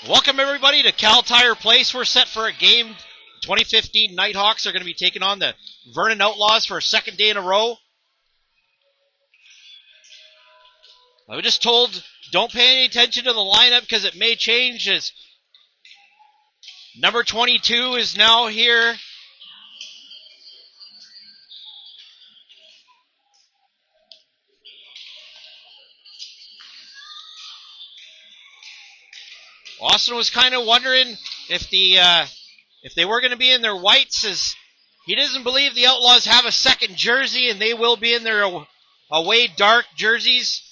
Welcome everybody to Cal Tire Place. We're set for a game. 2015 Nighthawks are going to be taking on the Vernon Outlaws for a second day in a row. I was just told don't pay any attention to the lineup because it may change as number 22 is now here. Austin was kind of wondering if they were going to be in their whites, as he doesn't believe the Outlaws have a second jersey, and they will be in their away dark jerseys,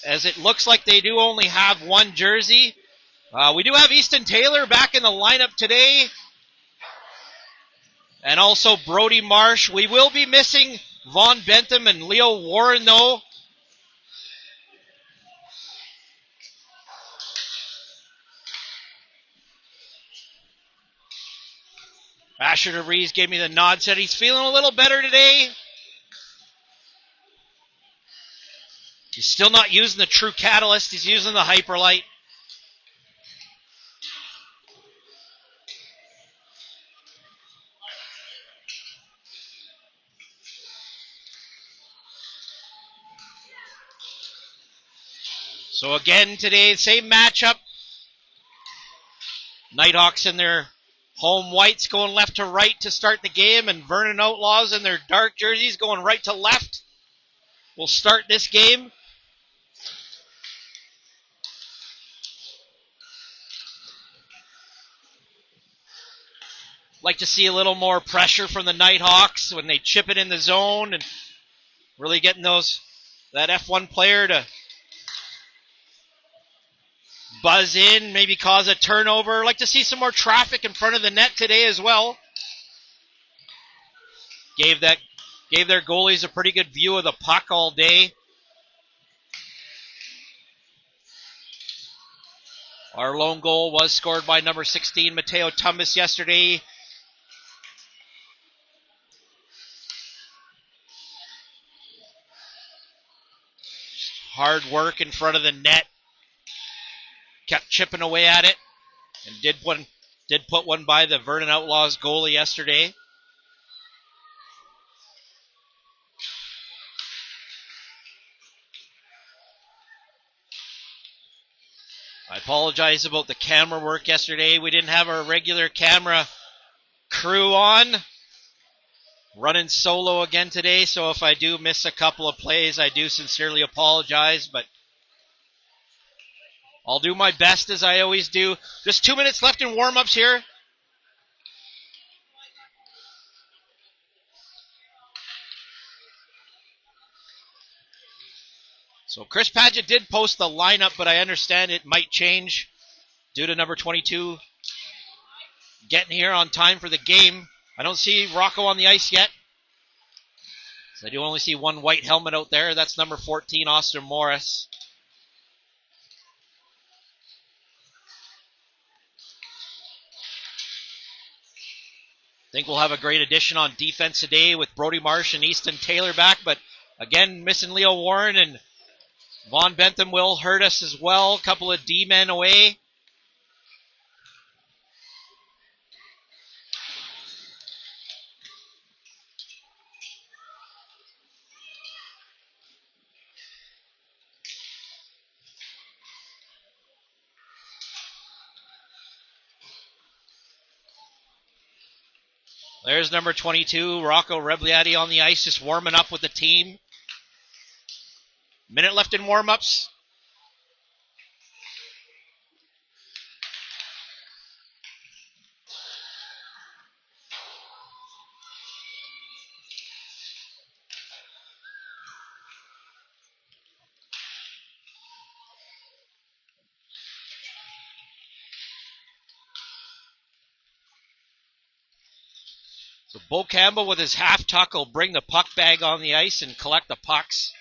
as it looks like they do only have one jersey. We do have Easton Taylor back in the lineup today, and also Brody Marsh. We will be missing Vaughn Bentham and Leo Warren, though. Asher DeVries gave me the nod, said he's feeling a little better today. He's still not using the True Catalyst. He's using the Hyperlight. So again today, same matchup. Nighthawks in their home whites going left to right to start the game, and Vernon Outlaws in their dark jerseys going right to left will start this game. Like to see a little more pressure from the Nighthawks when they chip it in the zone and really getting that F1 player to buzz in, maybe cause a turnover. Like to see some more traffic in front of the net today as well. Gave their goalies a pretty good view of the puck all day. Our lone goal was scored by number 16, Mateo Tumbas, yesterday. Hard work in front of the net. Kept chipping away at it, and did put one by the Vernon Outlaws goalie yesterday. I apologize about the camera work yesterday. We didn't have our regular camera crew on. Running solo again today, so if I do miss a couple of plays, I do sincerely apologize, but I'll do my best as I always do. Just 2 minutes left in warm-ups here. So Chris Padgett did post the lineup, but I understand it might change due to number 22 getting here on time for the game. I don't see Rocco on the ice yet. So I do only see one white helmet out there. That's number 14, Austin Morris. I think we'll have a great addition on defense today with Brody Marsh and Easton Taylor back, but again, missing Leo Warren, and Vaughn Bentham will hurt us as well. A couple of D-men away. There's number 22, Rocco Rebliati, on the ice, just warming up with the team. Minute left in warm-ups. So Bo Campbell with his half tuck will bring the puck bag on the ice and collect the pucks.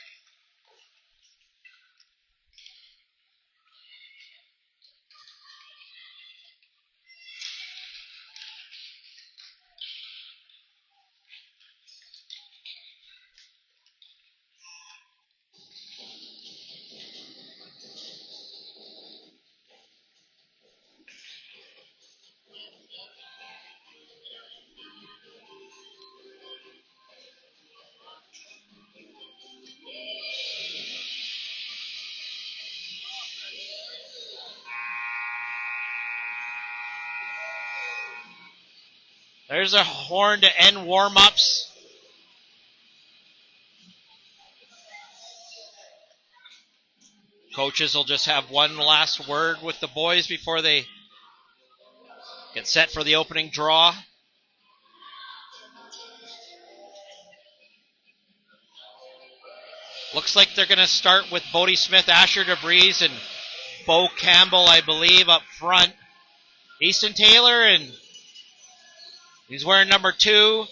There's a horn to end warm-ups. Coaches will just have one last word with the boys before they get set for the opening draw. Looks like they're going to start with Bodie Smith, Asher DeBreeze, and Bo Campbell, I believe, up front. Easton Taylor, and he's wearing number 2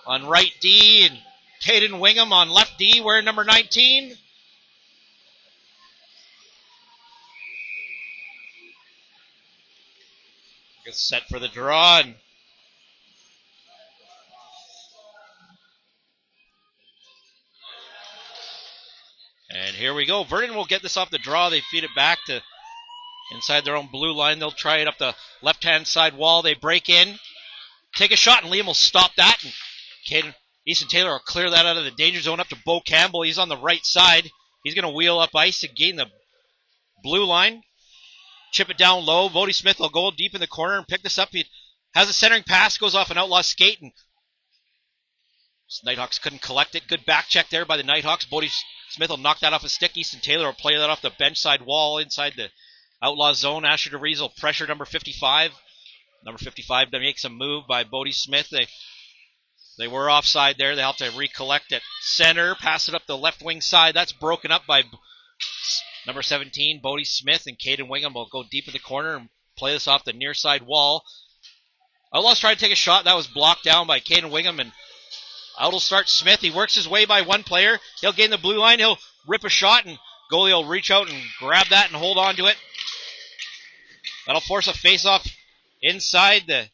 on right D, and Caden Wingham on left D wearing number 19. Gets set for the draw, and here we go. Vernon will get this off the draw. They feed it back to inside their own blue line. They'll try it up the left-hand side wall. They break in, take a shot, and Liam will stop that. And Easton Taylor will clear that out of the danger zone up to Bo Campbell. He's on the right side. He's going to wheel up ice to gain the blue line. Chip it down low. Bodie Smith will go deep in the corner and pick this up. He has a centering pass, goes off an outlaw skate, and Nighthawks couldn't collect it. Good back check there by the Nighthawks. Bodie Smith will knock that off a stick. Easton Taylor will play that off the bench side wall inside the outlaw zone. Asher DeVries will pressure number 55. Number 55 makes a move by Bodie Smith. They were offside there. They have to recollect at center. Pass it up the left wing side. That's broken up by number 17, Bodie Smith, and Caden Wingham will go deep in the corner and play this off the near side wall. Outlaws try to take a shot. That was blocked down by Caden Wingham, and out will start Smith. He works his way by one player. He'll gain the blue line. He'll rip a shot, and goalie will reach out and grab that and hold on to it. That'll force a face-off inside the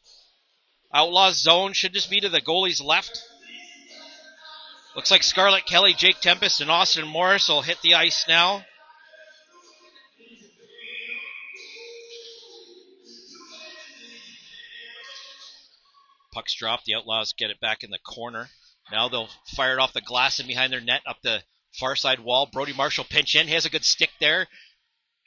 Outlaws zone. Should just be to the goalie's left. Looks like Scarlett Kelly, Jake Tempest, and Austin Morris will hit the ice now. Puck's dropped. The Outlaws get it back in the corner. Now they'll fire it off the glass and behind their net up the far side wall. Brody Marshall pinch in. He has a good stick there,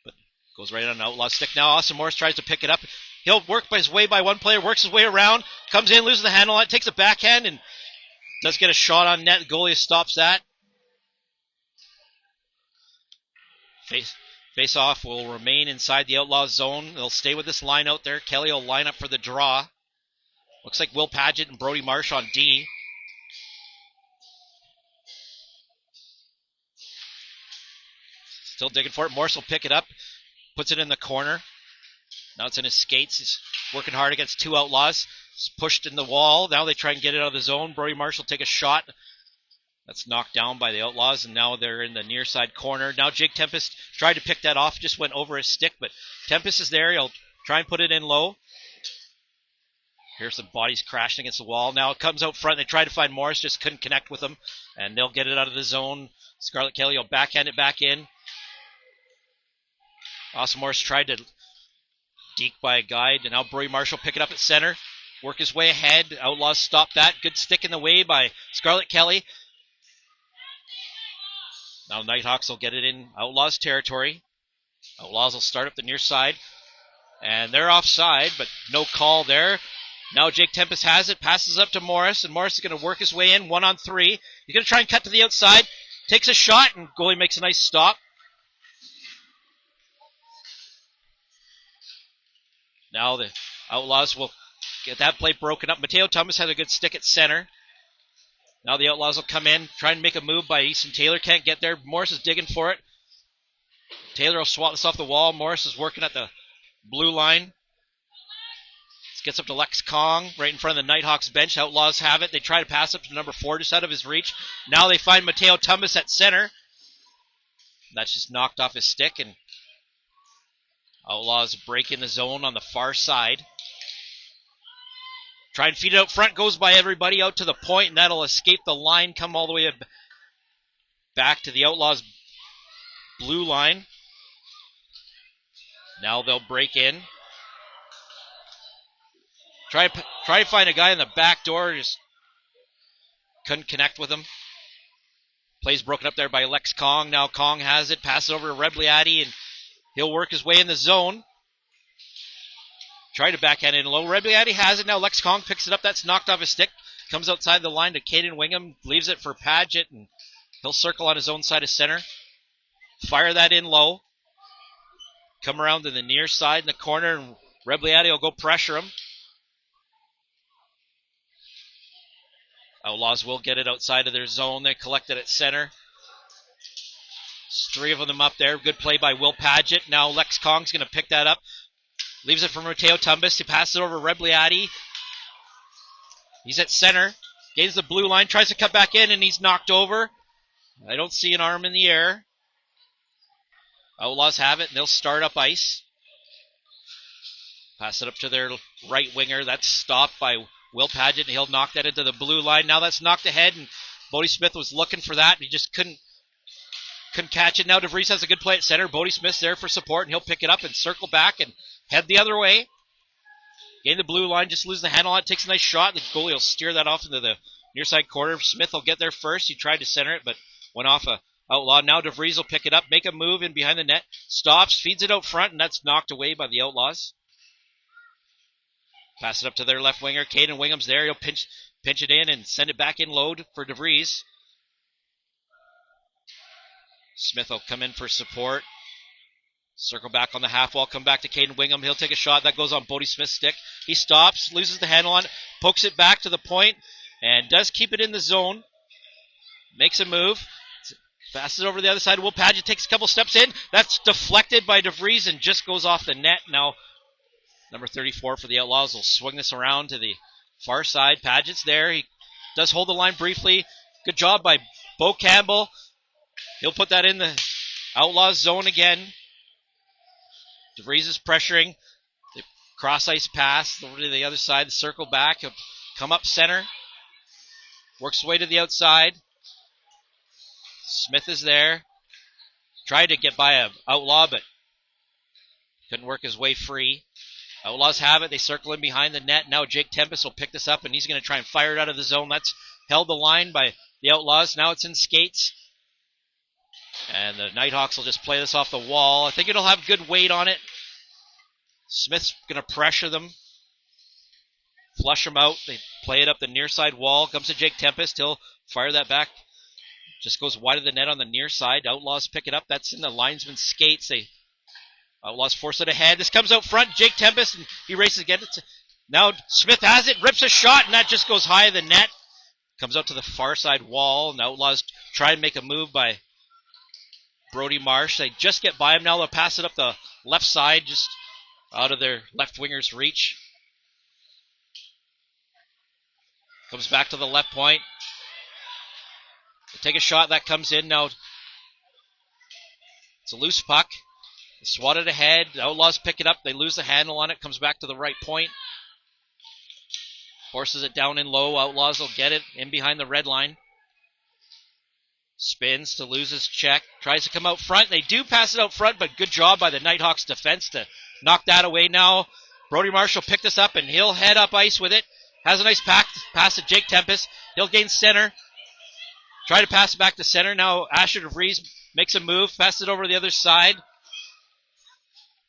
but goes right on an Outlaw stick. Now Austin Morris tries to pick it up. He'll work his way by one player, works his way around, comes in, loses the handle on it, takes a backhand, and does get a shot on net. The goalie stops that. Face-off will remain inside the Outlaws zone. They'll stay with this line out there. Kelly will line up for the draw. Looks like Will Padgett and Brody Marsh on D. Still digging for it. Morse will pick it up. Puts it in the corner. Now it's in his skates. He's working hard against 2 Outlaws. It's pushed in the wall. Now they try and get it out of the zone. Brody Marsh will take a shot. That's knocked down by the Outlaws, and now they're in the near side corner. Now Jake Tempest tried to pick that off. Just went over his stick, but Tempest is there. He'll try and put it in low. Here's some bodies crashing against the wall. Now it comes out front. They try to find Morris, just couldn't connect with him. And they'll get it out of the zone. Scarlett Kelly will backhand it back in. Austin Morris tried to deke by a guide. And now Brody Marshall pick it up at center. Work his way ahead. Outlaws stop that. Good stick in the way by Scarlett Kelly. Now Nighthawks will get it in Outlaws territory. Outlaws will start up the near side. And they're offside, but no call there. Now Jake Tempest has it, passes up to Morris, and Morris is going to work his way in, 1-on-3. He's going to try and cut to the outside, takes a shot, and goalie makes a nice stop. Now the Outlaws will get that play broken up. Mateo Thomas has a good stick at center. Now the Outlaws will come in, try and make a move by Easton Taylor, can't get there. Morris is digging for it. Taylor will swat this off the wall. Morris is working at the blue line. Gets up to Lex Kong right in front of the Nighthawks bench. Outlaws have it. They try to pass up to number 4 just out of his reach. Now they find Mateo Tumbas at center. That's just knocked off his stick, and Outlaws break in the zone on the far side. Try and feed it out front. Goes by everybody out to the point, and that'll escape the line. Come all the way back to the Outlaws blue line. Now they'll break in. Try to find a guy in the back door. Just couldn't connect with him. Play's broken up there by Lex Kong. Now Kong has it. Passes over to Rebliati, and he'll work his way in the zone. Try to backhand in low. Rebliati has it now. Lex Kong picks it up. That's knocked off his stick. Comes outside the line to Caden Wingham. Leaves it for Padgett, and he'll circle on his own side of center. Fire that in low. Come around to the near side in the corner, and Rebliati will go pressure him. Outlaws will get it outside of their zone. They collect it at center. There's 3 of them up there. Good play by Will Padgett. Now Lex Kong's going to pick that up. Leaves it for Mateo Tumbas. He passes it over Rebliati. He's at center. Gains the blue line. Tries to cut back in, and he's knocked over. I don't see an arm in the air. Outlaws have it, and they'll start up ice. Pass it up to their right winger. That's stopped by Will Padgett, and he'll knock that into the blue line. Now that's knocked ahead, and Bodie Smith was looking for that, and he just couldn't catch it. Now DeVries has a good play at center. Bodie Smith's there for support, and he'll pick it up and circle back and head the other way. Gain the blue line, just lose the handle on it. Takes a nice shot. The goalie will steer that off into the near side corner. Smith will get there first. He tried to center it, but went off a Outlaw. Now DeVries will pick it up, make a move in behind the net. Stops, feeds it out front, and that's knocked away by the Outlaws. Pass it up to their left winger. Caden Wingham's there. He'll pinch it in and send it back in low for DeVries. Smith will come in for support. Circle back on the half wall, come back to Caden Wingham. He'll take a shot. That goes on Bodie Smith's stick. He stops, loses the handle on it, pokes it back to the point, and does keep it in the zone. Makes a move. Passes over the other side. Will Padgett takes a couple steps in. That's deflected by DeVries and just goes off the net. Now, number 34 for the Outlaws will swing this around to the far side. Padgett's there. He does hold the line briefly. Good job by Bo Campbell. He'll put that in the Outlaws zone again. DeVries is pressuring. The cross ice pass over to the other side. The circle back. He'll come up center. Works his way to the outside. Smith is there. Tried to get by an Outlaw, but couldn't work his way free. Outlaws have it. They circle in behind the net. Now Jake Tempest will pick this up, and he's going to try and fire it out of the zone. That's held the line by the Outlaws. Now it's in skates. And the Nighthawks will just play this off the wall. I think it'll have good weight on it. Smith's going to pressure them. Flush them out. They play it up the near side wall. Comes to Jake Tempest. He'll fire that back. Just goes wide of the net on the near side. Outlaws pick it up. That's in the linesman's skates. Outlaws force it ahead. This comes out front. Jake Tempest, and he races again. Now Smith has it. Rips a shot, and that just goes high of the net. Comes out to the far side wall, and Outlaws try and make a move by Brody Marsh. They just get by him. Now they'll pass it up the left side, just out of their left winger's reach. Comes back to the left point. They take a shot. That comes in. Now it's a loose puck. They swat it ahead. The Outlaws pick it up. They lose the handle on it. Comes back to the right point. Forces it down in low. Outlaws will get it in behind the red line. Spins to lose his check. Tries to come out front. They do pass it out front, but good job by the Nighthawks defense to knock that away. Now Brody Marshall pick this up, and he'll head up ice with it. Has a nice pass to Jake Tempest. He'll gain center. Try to pass it back to center. Now Asher DeVries makes a move. Pass it over to the other side.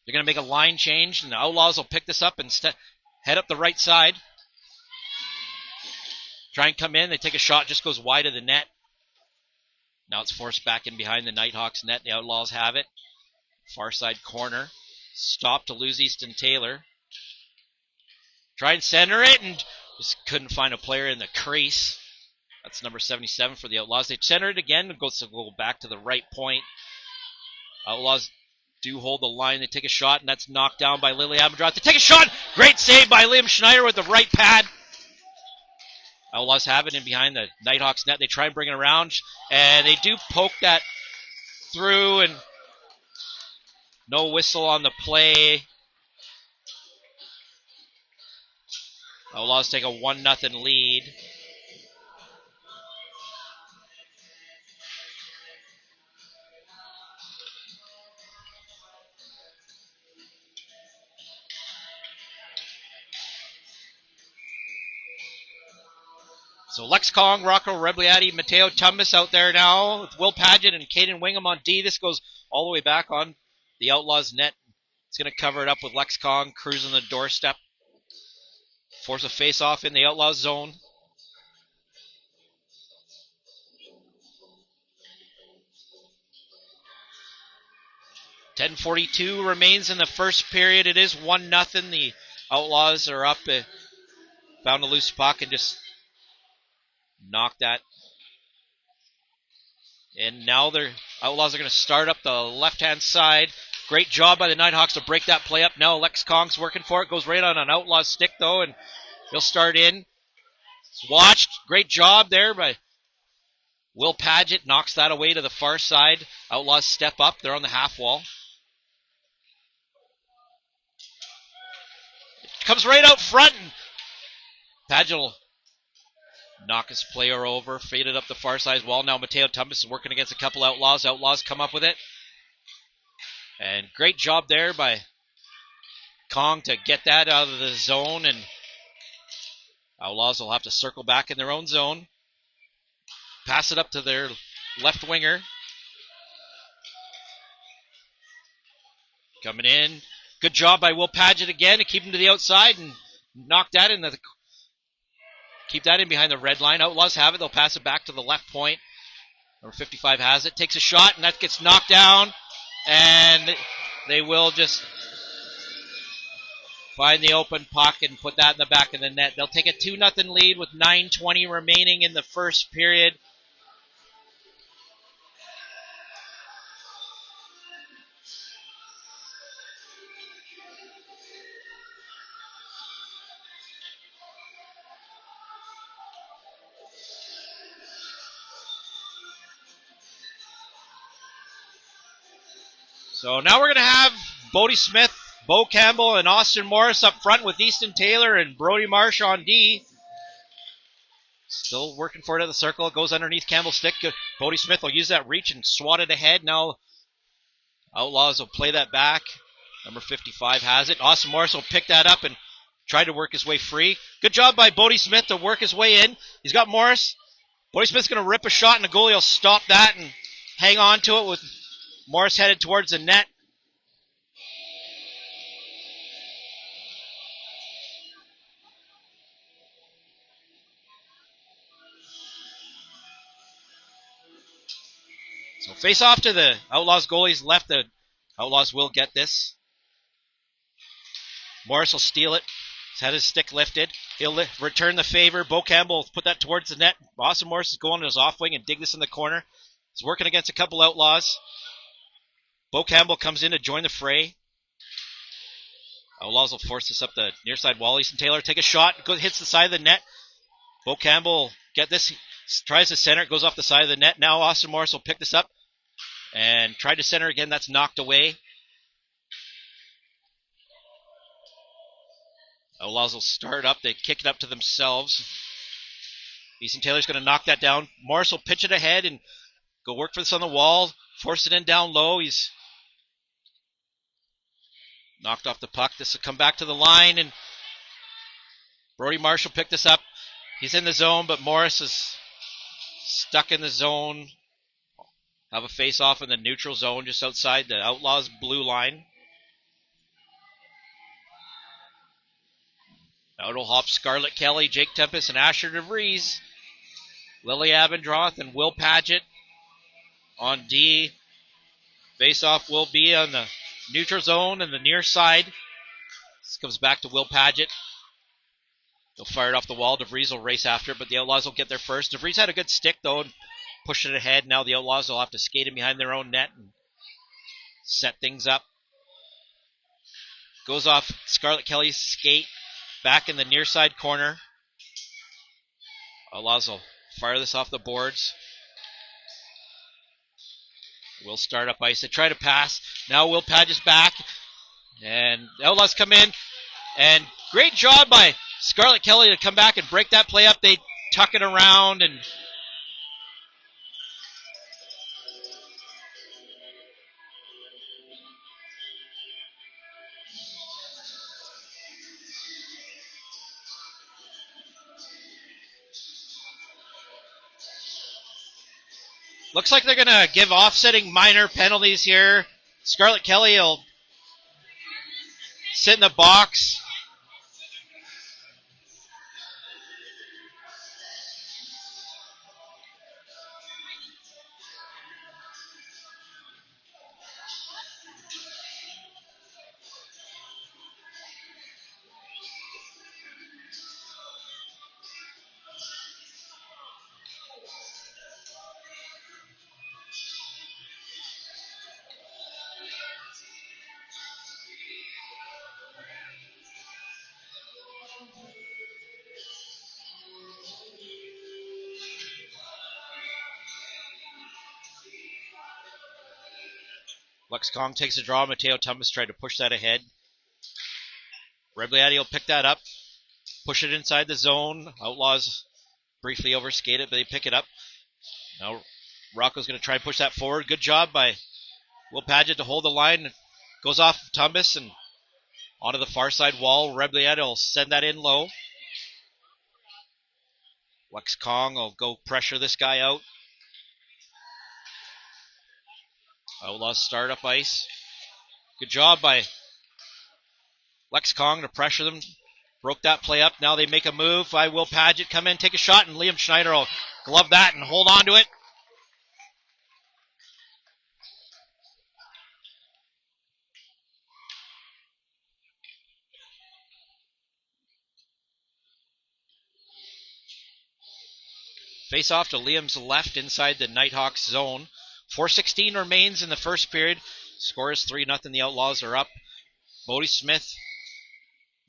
They're going to make a line change, and the Outlaws will pick this up and head up the right side. Try and come in. They take a shot. Just goes wide of the net. Now it's forced back in behind the Nighthawks net. The Outlaws have it. Far side corner. Stop to lose Easton Taylor. Try and center it, and just couldn't find a player in the crease. That's number 77 for the Outlaws. They center it again. It goes to go back to the right point. Outlaws do hold the line. They take a shot, and that's knocked down by Lily Abendroth. They take a shot. Great save by Liam Schneider with the right pad. Outlaws have it in behind the Nighthawks net. They try and bring it around, and they do poke that through, and no whistle on the play. Outlaws take a 1-0 lead. So Lex Kong, Rocco Rebliati, Mateo Tumbas out there now with Will Padgett and Caden Wingham on D. This goes all the way back on the Outlaws net. He's going to cover it up with Lex Kong cruising the doorstep. Force a face-off in the Outlaws zone. .10:42 remains in the first period. It is 1-0. The Outlaws are up. Found a loose puck and just knocked that. And now the Outlaws are going to start up the left-hand side. Great job by the Nighthawks to break that play up. Now Lex Kong's working for it. Goes right on an Outlaws stick, though, and he'll start in. It's watched. Great job there by Will Paget. Knocks that away to the far side. Outlaws step up. They're on the half wall. Comes right out front, and Paget will knock his player over, faded up the far side wall. Now Mateo Tumbas is working against a couple Outlaws. Outlaws come up with it. And great job there by Kong to get that out of the zone, and Outlaws will have to circle back in their own zone. Pass it up to their left winger. Coming in. Good job by Will Paget again to keep him to the outside and knock that in. Keep that in behind the red line. Outlaws have it. They'll pass it back to the left point. Number 55 has it. Takes a shot, and that gets knocked down. And they will just find the open puck and put that in the back of the net. They'll take a 2-0 lead with 9:20 remaining in the first period. So now we're going to have Bodie Smith, Bo Campbell, and Austin Morris up front with Easton Taylor and Brody Marsh on D. Still working for it at the circle. It goes underneath Campbell's stick. Bodie Smith will use that reach and swat it ahead. Now Outlaws will play that back. Number 55 has it. Austin Morris will pick that up and try to work his way free. Good job by Bodie Smith to work his way in. He's got Morris. Bodie Smith's going to rip a shot, and the goalie will stop that and hang on to it with Morris headed towards the net. So face off to the Outlaws goalie's left. The Outlaws will get this. Morris will steal it. He's had his stick lifted. He'll return the favor. Bo Campbell will put that towards the net. Austin Morris is going to his off wing and dig this in the corner. He's working against a couple Outlaws. Bo Campbell comes in to join the fray. Outlaws will force this up the near side wall. Easton Taylor take a shot. Hits the side of the net. Bo Campbell get this. Tries to center. It goes off the side of the net. Now Austin Morris will pick this up and try to center again. That's knocked away. Outlaws will start up. They kick it up to themselves. Easton Taylor's going to knock that down. Morris will pitch it ahead and go work for this on the wall. Force it in down low. He's knocked off the puck. This will come back to the line, and Brody Marsh will pick this up. He's in the zone, but Morris is stuck in the zone. Have a face-off in the neutral zone just outside the Outlaws' blue line. Now it'll hop Scarlett Kelly, Jake Tempest, and Asher DeVries. Lily Abendroth and Will Paget on D. Face-off will be on the neutral zone and the near side. This comes back to Will Paget. He'll fire it off the wall. DeVries will race after it, but the Outlaws will get there first. DeVries had a good stick, though, and pushed it ahead. Now the Outlaws will have to skate in behind their own net and set things up. Goes off Scarlett Kelly's skate. Back in the near side corner. Outlaws will fire this off the boards. Will start up ice. They try to pass. Now Will Paget's back. And the Outlaws come in. And great job by Scarlett Kelly to come back and break that play up. They tuck it around and looks like they're going to give offsetting minor penalties here. Scarlett Kelly will Puts it in the box. Lex Kong takes a draw. Mateo Tumbas tried to push that ahead. Rebliati will pick that up. Push it inside the zone. Outlaws briefly overskate it, but they pick it up. Now Rocco's going to try and push that forward. Good job by Will Padgett to hold the line. Goes off Tumbas and onto the far side wall. Rebliati will send that in low. Lex Kong will go pressure this guy out. Outlaws start up ice. Good job by Lex Kong to pressure them. Broke that play up. Now they make a move by Will Padgett. Come in, take a shot, and Liam Schneider will glove that and hold on to it. Face off to Liam's left inside the Nighthawks zone. 4:16 remains in the first period. Score is 3-0. The Outlaws are up. Bodie Smith,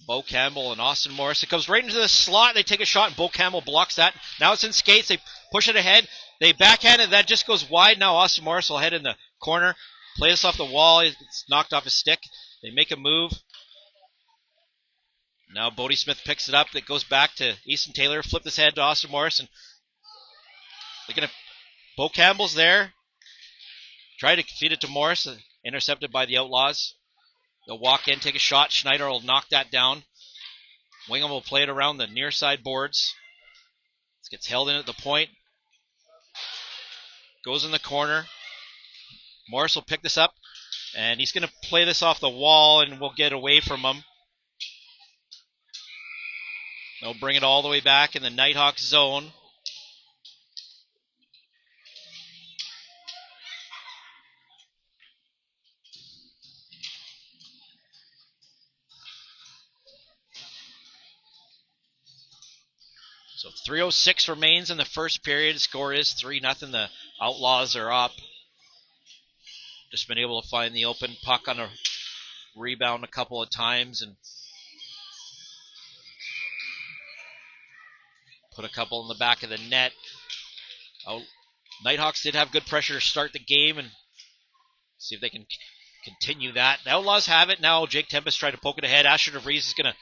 Bo Campbell, and Austin Morris. It goes right into the slot. They take a shot, and Bo Campbell blocks that. Now it's in skates. They push it ahead. They backhand it. That just goes wide. Now Austin Morris will head in the corner. Play this off the wall. It's knocked off his stick. They make a move. Now Bodie Smith picks it up. It goes back to Easton Taylor. Flip this head to Austin Morris. And they're gonna. Bo Campbell's there. Try to feed it to Morris. Intercepted by the Outlaws. They'll walk in, take a shot. Schneider will knock that down. Wingham will play it around the near side boards. This gets held in at the point. Goes in the corner. Morris will pick this up. And he's going to play this off the wall and we'll get away from him. They'll bring it all the way back in the Nighthawks zone. So 3:06 remains in the first period. Score is 3-0. The Outlaws are up. Just been able to find the open puck on a rebound a couple of times and put a couple in the back of the net. Nighthawks did have good pressure to start the game and see if they can continue that. The Outlaws have it now. Jake Tempest tried to poke it ahead. Asher DeVries is going to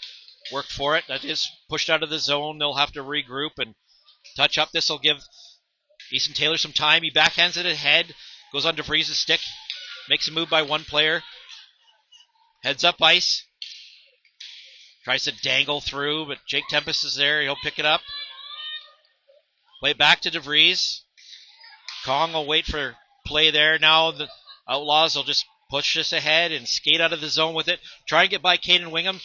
work for it. That is pushed out of the zone. They'll have to regroup and touch up. This will give Easton Taylor some time. He backhands it ahead. Goes on DeVries' stick. Makes a move by one player. Heads up ice. Tries to dangle through, but Jake Tempest is there. He'll pick it up. Play it back to DeVries. Kong will wait for play there. Now the Outlaws will just push this ahead and skate out of the zone with it. Try and get by Caden Wingham.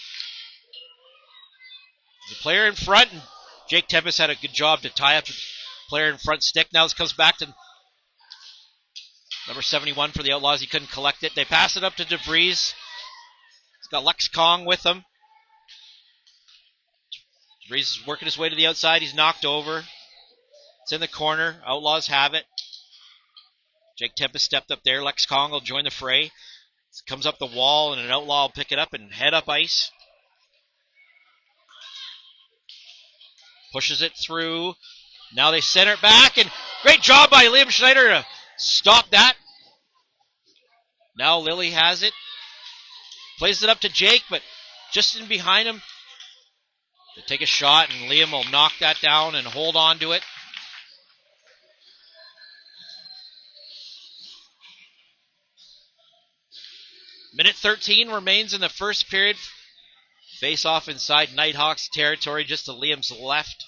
The player in front, and Jake Tempest had a good job to tie up the player in front stick. Now this comes back to number 71 for the Outlaws. He couldn't collect it. They pass it up to DeVries. He's got Lex Kong with him. DeVries is working his way to the outside. He's knocked over. It's in the corner. Outlaws have it. Jake Tempest stepped up there. Lex Kong will join the fray. It comes up the wall, and an Outlaw will pick it up and head up ice. Pushes it through. Now they center it back, and great job by Liam Schneider to stop that. Now Lilly has it. Plays it up to Jake, but just in behind him. They take a shot, and Liam will knock that down and hold on to it. Minute 13 remains in the first period. Face off inside Nighthawks territory, just to Liam's left.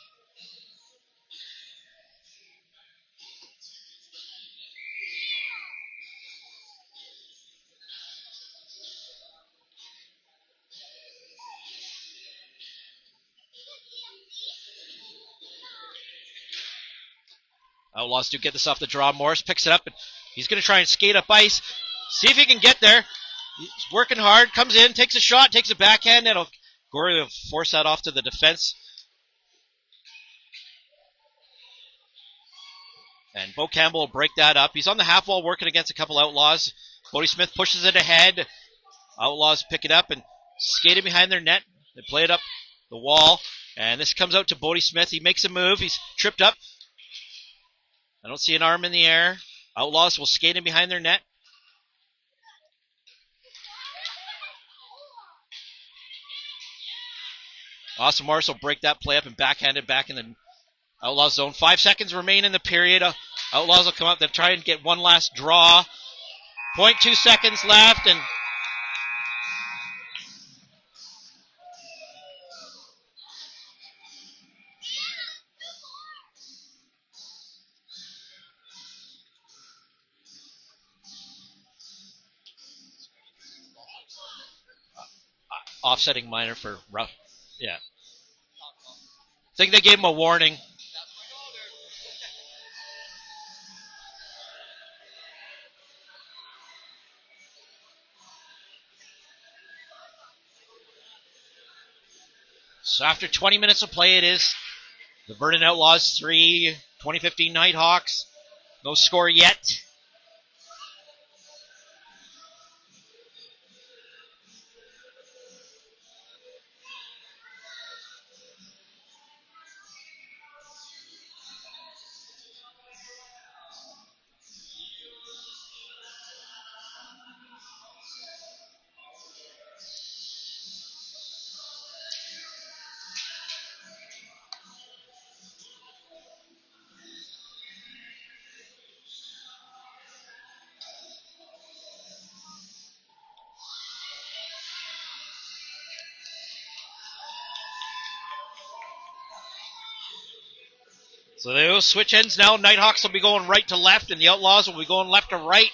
Outlaws do get this off the draw. Morris picks it up, and he's going to try and skate up ice. See if he can get there. He's working hard, comes in, takes a shot, takes a backhand. Gorey will force that off to the defense. And Bo Campbell will break that up. He's on the half wall working against a couple Outlaws. Bodie Smith pushes it ahead. Outlaws pick it up and skate it behind their net. They play it up the wall. And this comes out to Bodie Smith. He makes a move. He's tripped up. I don't see an arm in the air. Outlaws will skate in behind their net. Austin Morris will break that play up and backhand it back in the Outlaws zone. 5 seconds remain in the period. Outlaws will come out. They'll try and get one last draw. 0.2 seconds left, and offsetting minor for rough. Yeah. I think they gave him a warning. So after 20 minutes of play, it is the Vernon Outlaws 3, 2015 Nighthawks. No score yet. So they will switch ends now. Nighthawks will be going right to left, and the Outlaws will be going left to right.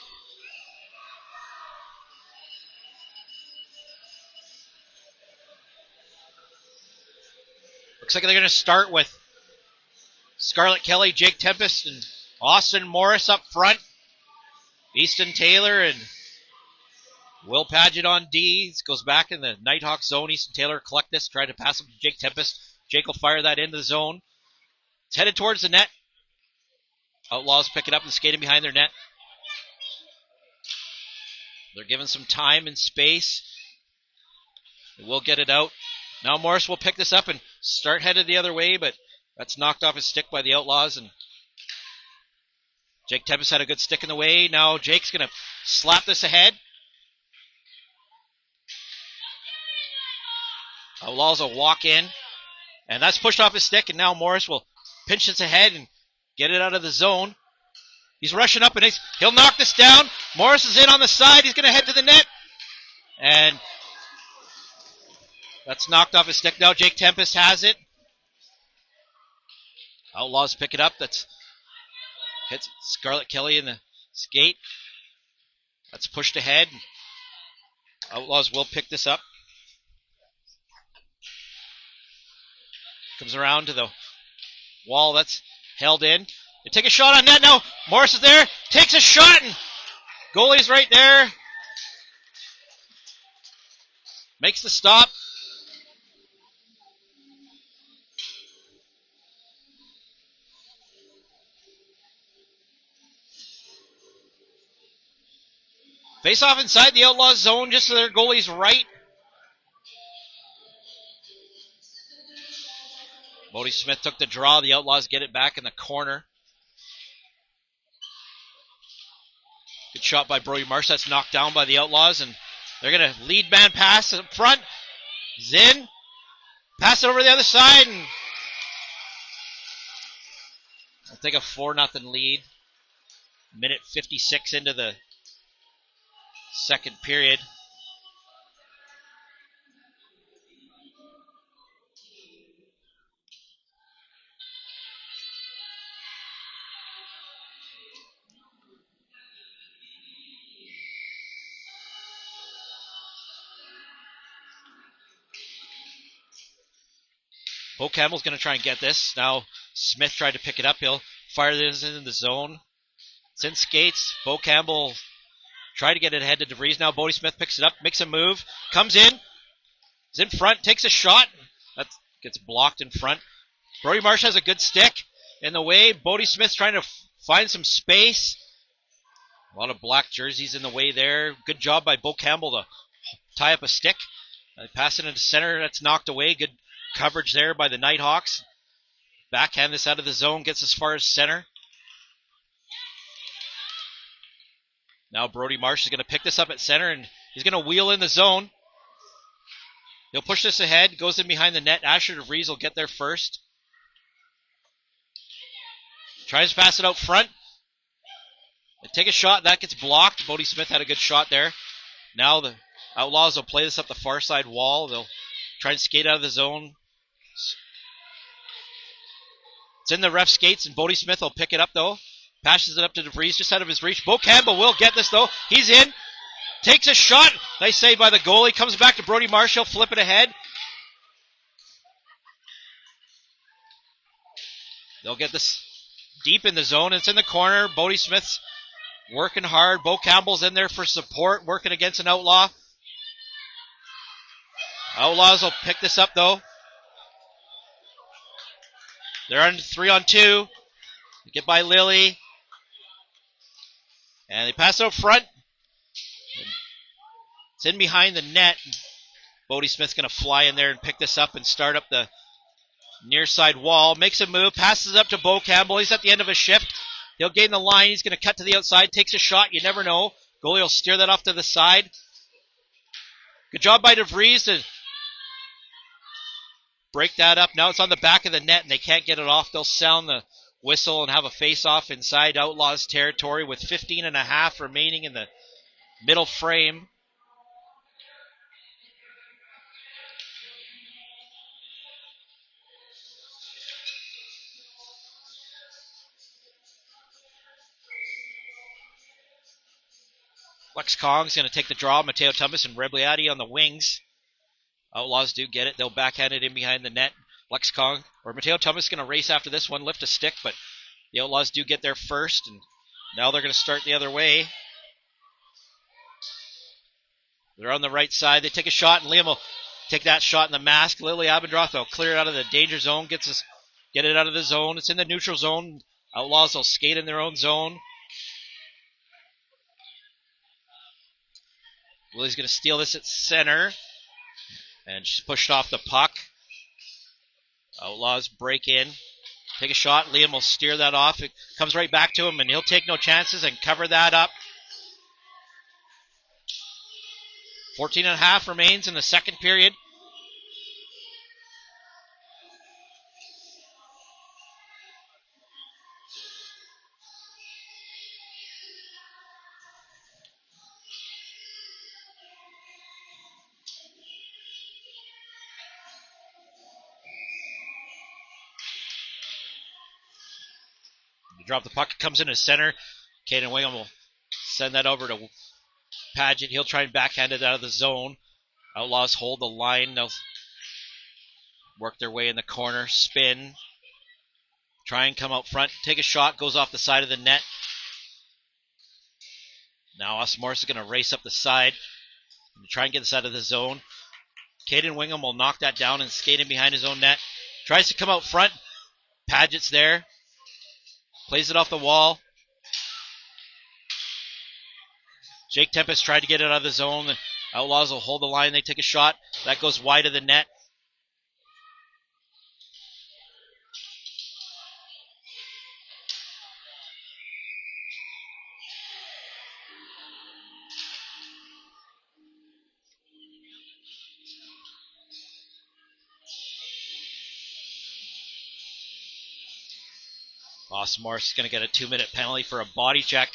Looks like they're going to start with Scarlett Kelly, Jake Tempest, and Austin Morris up front. Easton Taylor and Will Paget on D. This goes back in the Nighthawk zone. Easton Taylor collect this, try to pass him to Jake Tempest. Jake will fire that into the zone. It's headed towards the net. Outlaws pick it up and skating behind their net. They're given some time and space. They will get it out. Now Morris will pick this up and start headed the other way, but that's knocked off his stick by the Outlaws. And Jake Tempest had a good stick in the way. Now Jake's going to slap this ahead. Outlaws will walk in, and that's pushed off his stick, and now Morris will pinch this ahead and get it out of the zone. He's rushing up, and he'll knock this down. Morris is in on the side. He's going to head to the net, and that's knocked off his stick. Now Jake Tempest has it. Outlaws pick it up. That's hits Scarlett Kelly in the skate. That's pushed ahead. Outlaws will pick this up. Comes around to the wall. That's held in. They take a shot on net now. Morris is there. Takes a shot, and goalie's right there. Makes the stop. Face off inside the Outlaws zone, just to their goalie's right. Bodie Smith took the draw. The Outlaws get it back in the corner. Good shot by Brody Marsh. That's knocked down by the Outlaws, and they're going to lead man pass up front. Zinn. Pass it over the other side, and I'll take a 4-0 lead. Minute 56 into the second period. Bo Campbell's going to try and get this. Now Smith tried to pick it up. He'll fire this into the zone. It's in skates. Bo Campbell tried to get it ahead to DeVries. Now Bodie Smith picks it up, makes a move, comes in, is in front, takes a shot. That gets blocked in front. Brody Marsh has a good stick in the way. Bodie Smith's trying to find some space. A lot of black jerseys in the way there. Good job by Bo Campbell to tie up a stick. Pass it into center. That's knocked away. Good coverage there by the Nighthawks. Backhand this out of the zone. Gets as far as center. Now Brody Marsh is going to pick this up at center, and he's going to wheel in the zone. He'll push this ahead. Goes in behind the net. Asher DeVries will get there first. Tries to pass it out front. They take a shot. That gets blocked. Bodie Smith had a good shot there. Now the Outlaws will play this up the far side wall. They'll try and skate out of the zone. It's in the ref skates, and Bodie Smith will pick it up, though. Passes it up to DeVries, just out of his reach. Bo Campbell will get this, though. He's in. Takes a shot. Nice save by the goalie. Comes back to Brody Marshall. Flip it ahead. They'll get this deep in the zone. It's in the corner. Bodie Smith's working hard. Bo Campbell's in there for support, working against an Outlaw. Outlaws will pick this up, though. They're on 3-on-2. They get by Lilly. And they pass it out front. It's in behind the net. Bodie Smith's going to fly in there and pick this up and start up the near side wall. Makes a move. Passes it up to Bo Campbell. He's at the end of a shift. He'll gain the line. He's going to cut to the outside. Takes a shot. You never know. Goalie will steer that off to the side. Good job by DeVries to break that up. Now it's on the back of the net, and they can't get it off. They'll sound the whistle and have a face-off inside Outlaws territory with 15.5 remaining in the middle frame. Lex Kong's going to take the draw. Mateo Thomas and Rebliati on the wings. Outlaws do get it. They'll backhand it in behind the net. Lex Kong or Mateo Thomas is going to race after this one, lift a stick, but the Outlaws do get there first, and now they're going to start the other way. They're on the right side. They take a shot, and Liam will take that shot in the mask. Lily Abendroth will clear it out of the danger zone, get it out of the zone. It's in the neutral zone. Outlaws will skate in their own zone. Lily's going to steal this at center, and she's pushed off the puck. Outlaws break in, take a shot. Liam will steer that off. It comes right back to him, and he'll take no chances and cover that up. 14.5 remains in the second period. Drop the puck, comes into center. Caden Wingham will send that over to Paget. He'll try and backhand it out of the zone. Outlaws hold the line. They'll work their way in the corner. Spin. Try and come out front. Take a shot. Goes off the side of the net. Now Austin Morris is going to race up the side and try and get this out of the zone. Caden Wingham will knock that down and skate in behind his own net. Tries to come out front. Paget's there. Plays it off the wall. Jake Tempest tried to get it out of the zone. The Outlaws will hold the line. They take a shot. That goes wide of the net. Austin Morris is going to get a 2-minute penalty for a body check.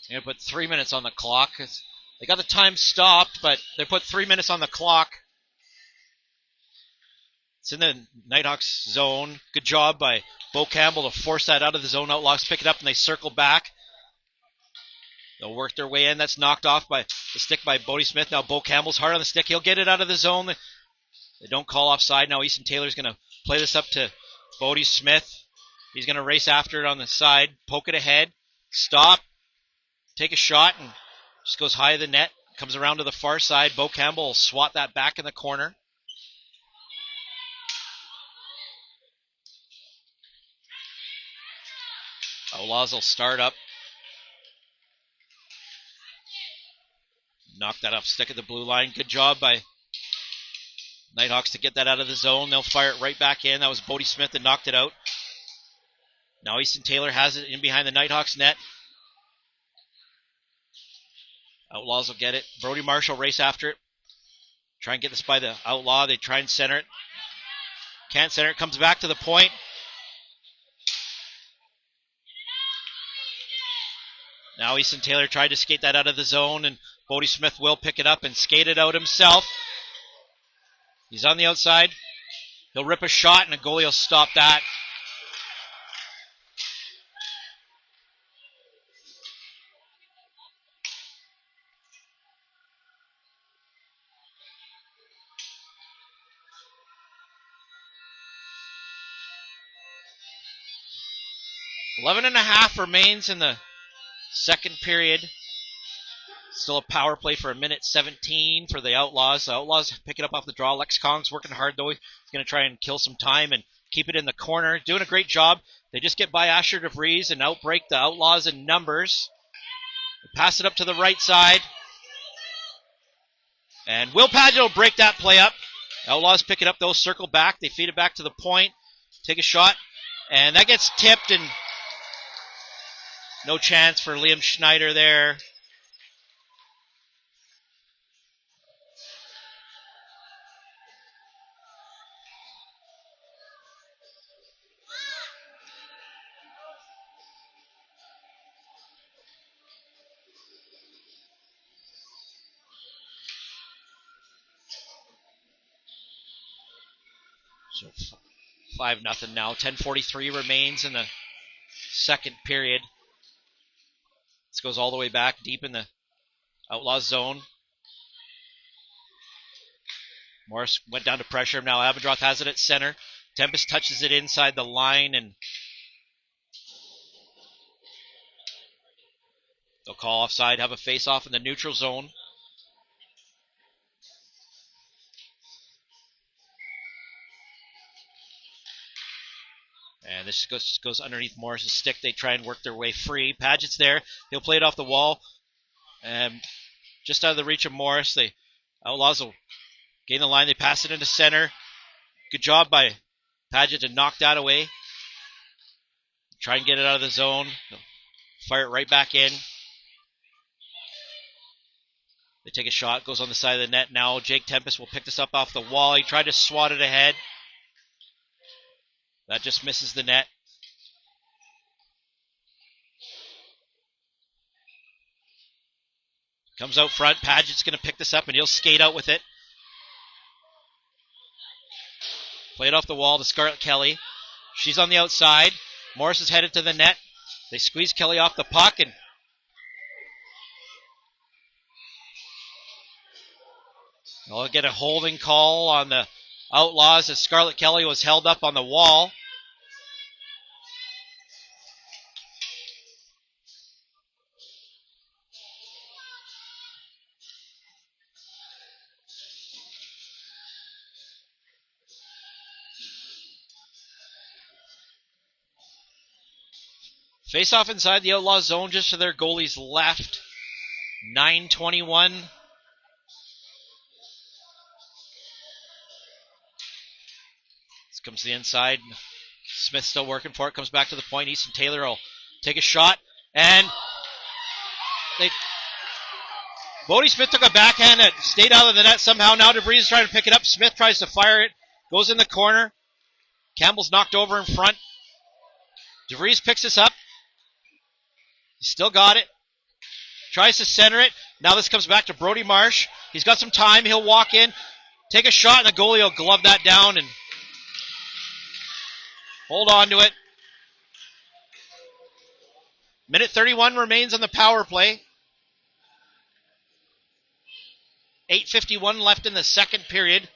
They're going to put 3 minutes on the clock. They got the time stopped, but they put 3 minutes on the clock. It's in the Nighthawks zone. Good job by Bo Campbell to force that out of the zone. Outlaws pick it up and they circle back. They'll work their way in. That's knocked off by the stick by Bodie Smith. Now Bo Campbell's hard on the stick. He'll get it out of the zone. They don't call offside. Now Easton Taylor's going to play this up to Bodie Smith. He's going to race after it on the side, poke it ahead, stop, take a shot, and just goes high of the net. Comes around to the far side. Bo Campbell will swat that back in the corner. Outlaws will start up. Knock that off stick at the blue line. Good job by Nighthawks to get that out of the zone. They'll fire it right back in. That was Bodie Smith that knocked it out. Now Easton Taylor has it in behind the Nighthawks net. Outlaws will get it. Brody Marshall race after it. Try and get this by the Outlaw. They try and center it. Can't center it. Comes back to the point. Now Easton Taylor tried to skate that out of the zone, and Bodie Smith will pick it up and skate it out himself. He's on the outside. He'll rip a shot, and a goalie will stop that. Eleven and a half remains in the second period. Still a power play for a minute 17 for the Outlaws. The Outlaws pick it up off the draw. Lex Kong's working hard, though. He's going to try and kill some time and keep it in the corner. Doing a great job. They just get by Asher DeVries and outbreak the Outlaws in numbers. They pass it up to the right side. And Will Padgett will break that play up. Outlaws pick it up, though. Circle back. They feed it back to the point. Take a shot. And that gets tipped, and no chance for Liam Schneider there. So 5-0 now. 10:43 remains in the second period. This goes all the way back deep in the Outlaws zone. Morris went down to pressure him. Now Abendroth has it at center. Tempest touches it inside the line, and they'll call offside, have a face-off in the neutral zone. And this goes underneath Morris's stick. They try and work their way free. Padgett's there. He'll play it off the wall. And just out of the reach of Morris, the Outlaws will gain the line. They pass it into center. Good job by Padgett to knock that away. Try and get it out of the zone. They'll fire it right back in. They take a shot. Goes on the side of the net now. Jake Tempest will pick this up off the wall. He tried to swat it ahead. That just misses the net. Comes out front. Padgett's going to pick this up, and he'll skate out with it. Play it off the wall to Scarlett Kelly. She's on the outside. Morris is headed to the net. They squeeze Kelly off the puck, and they'll get a holding call on the Outlaws as Scarlett Kelly was held up on the wall. Face off inside the Outlaw zone just to their goalie's left. 9:21. This comes to the inside. Smith still working for it. Comes back to the point. Easton Taylor will take a shot. And Bodie Smith took a backhand that stayed out of the net somehow. Now DeVries is trying to pick it up. Smith tries to fire it. Goes in the corner. Campbell's knocked over in front. DeVries picks this up. He's still got it. Tries to center it. Now this comes back to Brody Marsh. He's got some time. He'll walk in, take a shot, and the goalie will glove that down and hold on to it. Minute 31 remains on the power play. 8:51 left in the second period.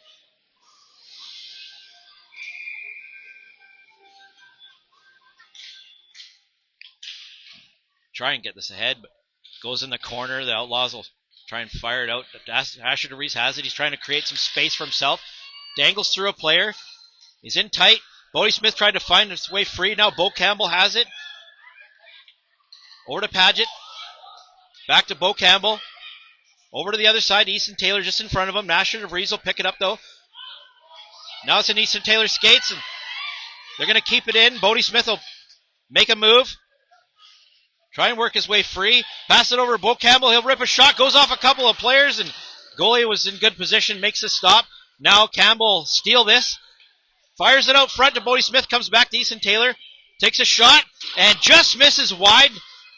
Try and get this ahead, but goes in the corner. The Outlaws will try and fire it out. Asher DeVries has it. He's trying to create some space for himself. Dangles through a player. He's in tight. Bodie Smith tried to find his way free. Now Bo Campbell has it. Over to Paget. Back to Bo Campbell. Over to the other side. Easton Taylor just in front of him. Asher DeVries will pick it up though. Now it's in Easton Taylor's skates, and they're going to keep it in. Bodie Smith will make a move. Try and work his way free. Pass it over to Bo Campbell. He'll rip a shot. Goes off a couple of players, and goalie was in good position. Makes a stop. Now Campbell steal this. Fires it out front to Bodie Smith. Comes back to Easton Taylor. Takes a shot and just misses wide.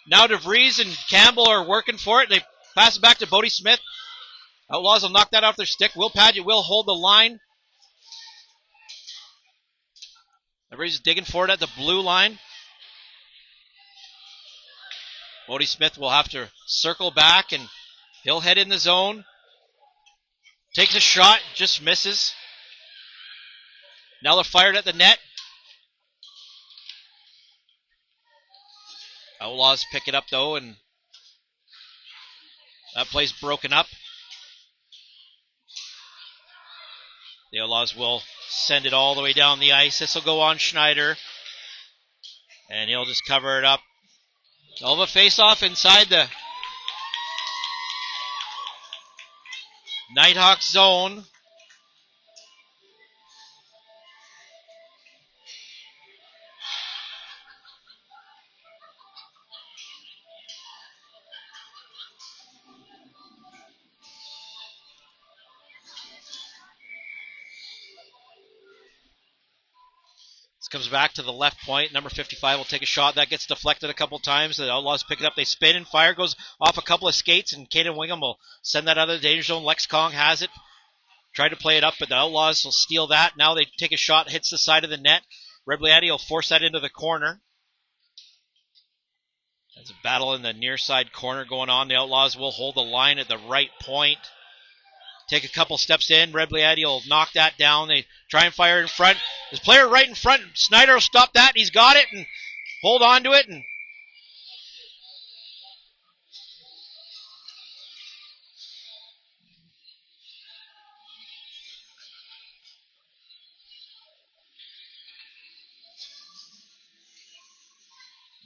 Now DeVries and Campbell are working for it. They pass it back to Bodie Smith. Outlaws will knock that off their stick. Will Paget will hold the line. DeVries digging for it at the blue line. Bodie Smith will have to circle back, and he'll head in the zone. Takes a shot, just misses. Now they're fired at the net. Outlaws pick it up, though, and that play's broken up. The Outlaws will send it all the way down the ice. This will go on Schneider, and he'll just cover it up. All of a face-off inside the Nighthawks zone. Comes back to the left point. Number 55 will take a shot. That gets deflected a couple times. The Outlaws pick it up. They spin and fire. Goes off a couple of skates, and Caden Wingham will send that out of the danger zone. Lex Kong has it. Tried to play it up, but the Outlaws will steal that. Now they take a shot. Hits the side of the net. Rebliati will force that into the corner. There's a battle in the near side corner going on. The Outlaws will hold the line at the right point. Take a couple steps in. Rebliati will knock that down. They try and fire in front. There's a player right in front. Snyder will stop that. He's got it and hold on to it. And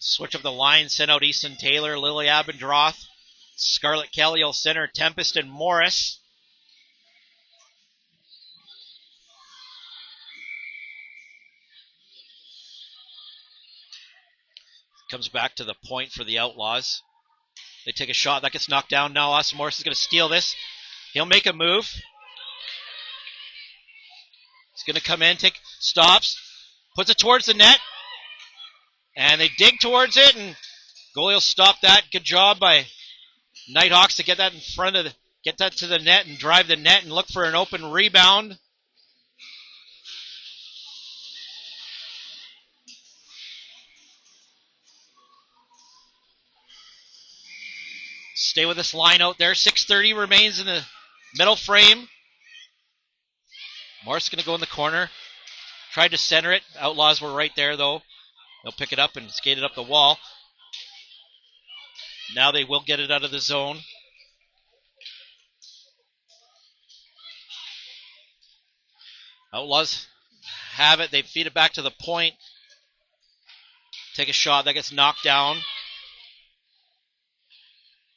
switch of the line. Send out Easton Taylor, Lily Abendroth. Scarlett Kelly will center Tempest and Morris. Comes back to the point for the Outlaws. They take a shot. That gets knocked down. Now Austin Morris is going to steal this. He'll make a move. He's going to come in, stops, puts it towards the net. And they dig towards it, and goalie will stop that. Good job by Nighthawks to get that in front of get that to the net and drive the net and look for an open rebound. Stay with this line out there. 6:30 remains in the middle frame. Morris going to go in the corner. Tried to center it. Outlaws were right there, though. They'll pick it up and skate it up the wall. Now they will get it out of the zone. Outlaws have it. They feed it back to the point. Take a shot. That gets knocked down.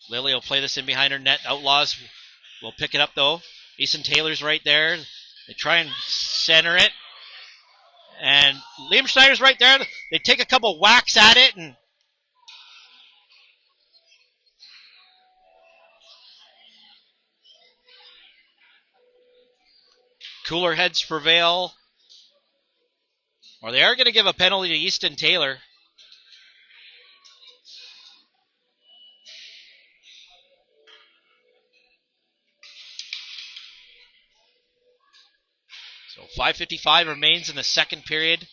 Lily will play this in behind her net. Outlaws will pick it up, though. Easton Taylor's right there. They try and center it. And Liam Schneider's right there. They take a couple whacks at it, and cooler heads prevail. Or they are going to give a penalty to Easton Taylor. So 5:55 remains in the second period.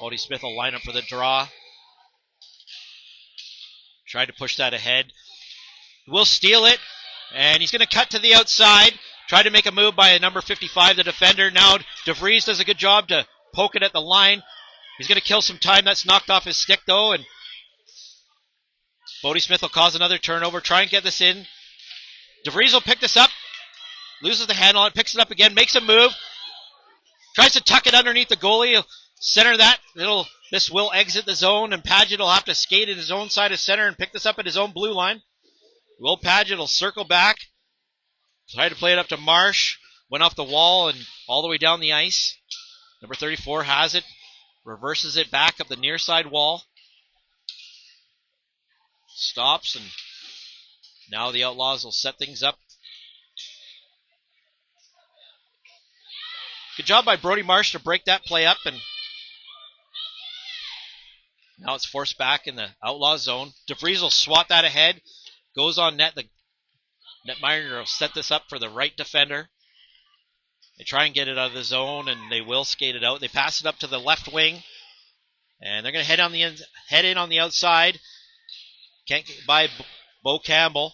Bodie Smith will line up for the draw. Tried to push that ahead. Will steal it, and he's going to cut to the outside. Try to make a move by number 55, the defender. Now DeVries does a good job to poke it at the line. He's going to kill some time. That's knocked off his stick, though, and Bodie Smith will cause another turnover. Try and get this in. DeVries will pick this up. Loses the handle on it. Picks it up again. Makes a move. Tries to tuck it underneath the goalie. He'll center that. This will exit the zone, and Paget will have to skate at his own side of center and pick this up at his own blue line. Will Paget will circle back. Try to play it up to Marsh. Went off the wall and all the way down the ice. Number 34 has it. Reverses it back up the near side wall. Stops, and now the Outlaws will set things up. Good job by Brody Marsh to break that play up, and now it's forced back in the Outlaw zone. DeVries will swat that ahead. Goes on net. The netminder will set this up for the right defender. They try and get it out of the zone, and they will skate it out. They pass it up to the left wing, and they're going to head in on the outside. Can't get by Bo Campbell.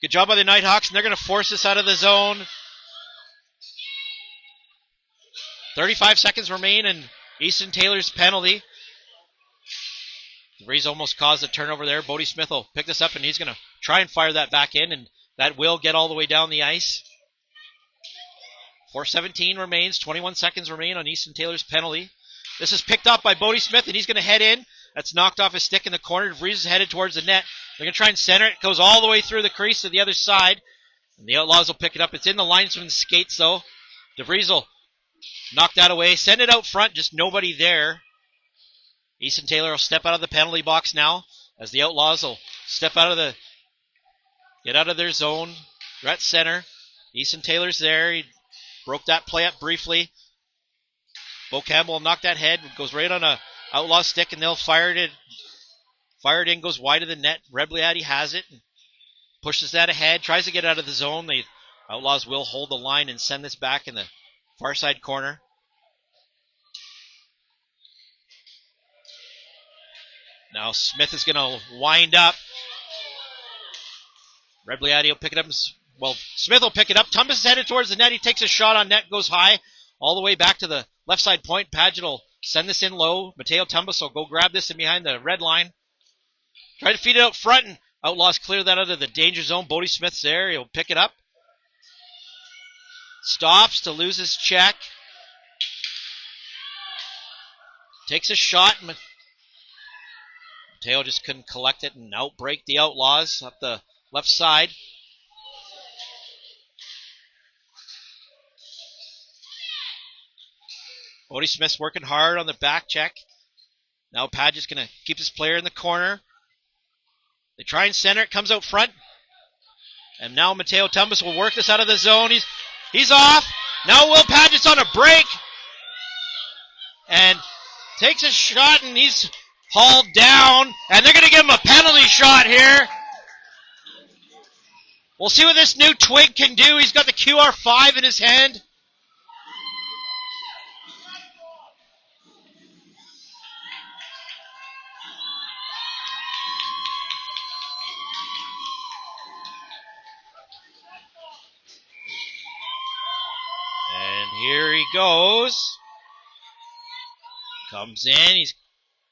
Good job by the Nighthawks, and they're going to force this out of the zone. 35 seconds remain, and Easton Taylor's penalty. DeVries almost caused a turnover there. Bodie Smith will pick this up, and he's going to try and fire that back in, and that will get all the way down the ice. 4:17 remains. 21 seconds remain on Easton Taylor's penalty. This is picked up by Bodie Smith, and he's going to head in. That's knocked off his stick in the corner. DeVries is headed towards the net. They're going to try and center it. It goes all the way through the crease to the other side. And the Outlaws will pick it up. It's in the linesman's skates, though. DeVries will knock that away. Send it out front. Just nobody there. Easton Taylor will step out of the penalty box now, as the Outlaws will get out of their zone. They're at center. Easton Taylor's there. He broke that play up briefly. Bo Campbell will knock that head. It goes right on a Outlaw stick, and they'll fire it in. Fire it in, goes wide of the net. Rebliati has it. Pushes that ahead. Tries to get out of the zone. The Outlaws will hold the line and send this back in the far side corner. Now Smith is going to wind up. Rebliati will pick it up. Well, Smith will pick it up. Tumbas is headed towards the net. He takes a shot on net, goes high, all the way back to the left side point. Paget will send this in low. Mateo Tumbas will go grab this in behind the red line. Try to feed it out front, and Outlaws clear that out of the danger zone. Bodie Smith's there. He'll pick it up. Stops to lose his check. Takes a shot. Mateo just couldn't collect it and outbreak the Outlaws up the left side. Bodie Smith's working hard on the back check. Now Paget's going to keep his player in the corner. They try and center it. Comes out front. And now Mateo Tumbas will work this out of the zone. He's off. Now Will Paget's on a break. And takes a shot, and he's hauled down. And they're going to give him a penalty shot here. We'll see what this new twig can do. He's got the QR5 in his hand. Here he goes. Comes in. He's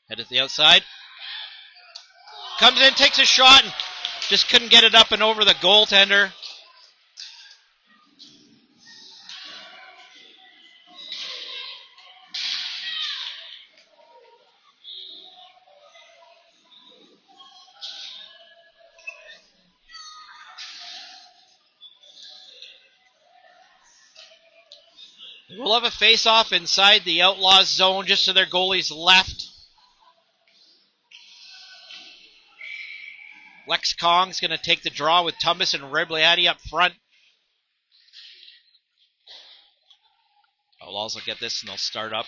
headed to the outside. Comes in, takes a shot, and just couldn't get it up and over the goaltender. We'll have a face-off inside the Outlaws zone just to their goalie's left. Lex Kong's going to take the draw with Tumbas and Rebliati up front. Outlaws will get this and they'll start up.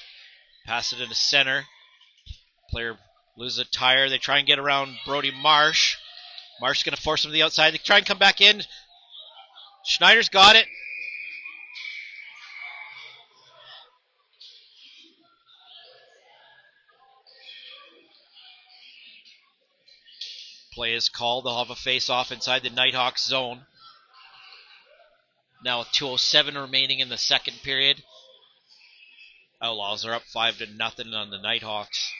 Pass it into center. Player loses a tire. They try and get around Brody Marsh. Marsh's going to force him to the outside. They try and come back in. Schneider's got it. Play is called. They'll have a face-off inside the Nighthawks zone. Now with 2:07 remaining in the second period. Outlaws are up 5-0 on the Nighthawks.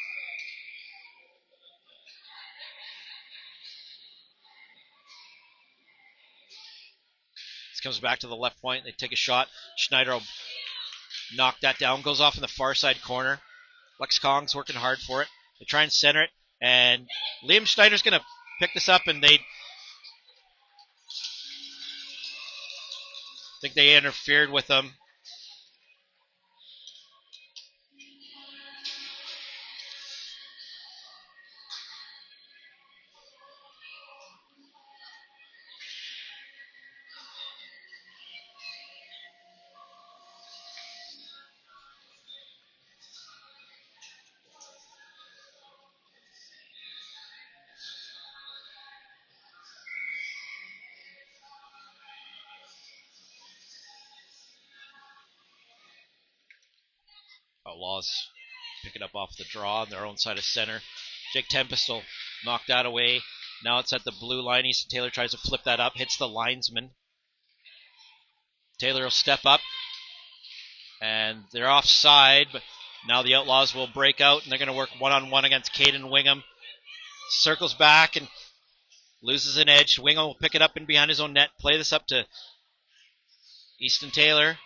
This comes back to the left point. They take a shot. Schneider will knock that down. Goes off in the far side corner. Lex Kong's working hard for it. They try and center it. And Liam Schneider's going to pick this up, and they think they interfered with him. Outlaws pick it up off the draw on their own side of center. Jake Tempest will knock that away. Now it's at the blue line. Easton Taylor tries to flip that up, hits the linesman. Taylor will step up, and they're offside, but now the Outlaws will break out, and they're going to work one-on-one against Caden Wingham. Circles back and loses an edge. Wingham will pick it up in behind his own net, play this up to Easton Taylor.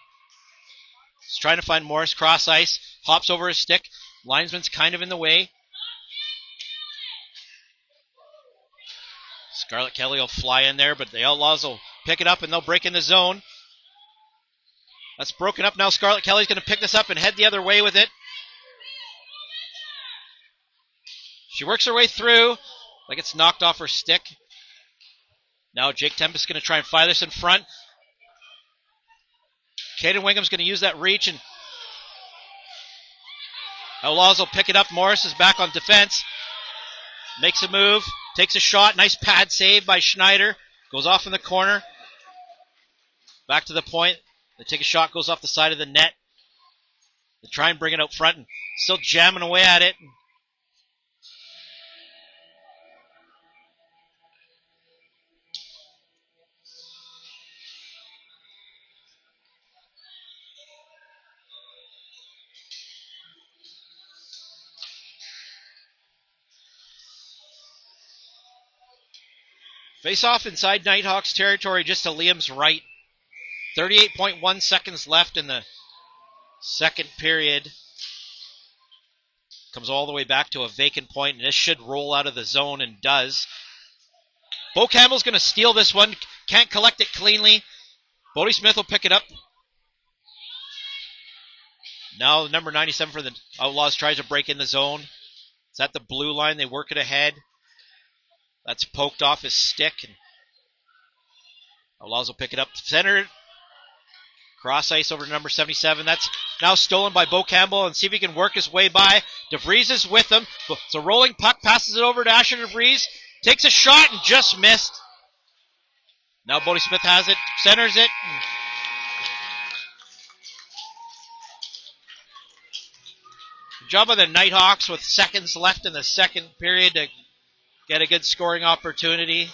He's trying to find Morris, cross ice, hops over his stick. Linesman's kind of in the way. Scarlett Kelly will fly in there, but the Outlaws will pick it up and they'll break in the zone. That's broken up now. Scarlett Kelly's going to pick this up and head the other way with it. She works her way through, like it's knocked off her stick. Now Jake Tempest is going to try and fire this in front. Caden Wingham's going to use that reach, and Outlaws will pick it up. Morris is back on defense. Makes a move, takes a shot. Nice pad save by Schneider. Goes off in the corner. Back to the point. They take a shot, goes off the side of the net. They try and bring it out front, and still jamming away at it. Face off inside Nighthawks territory, just to Liam's right. 38.1 seconds left in the second period. Comes all the way back to a vacant point, and this should roll out of the zone, and does. Bo Campbell's going to steal this one. Can't collect it cleanly. Bodie Smith will pick it up. Now number 97 for the Outlaws tries to break in the zone. It's at the blue line. They work it ahead. That's poked off his stick, and Outlaws will pick it up. Center. Cross ice over to number 77. That's now stolen by Bo Campbell, and see if he can work his way by. DeVries is with him. It's a rolling puck. Passes it over to Asher DeVries. Takes a shot and just missed. Now Bodie Smith has it. Centers it. Good job by the Nighthawks with seconds left in the second period to get a good scoring opportunity.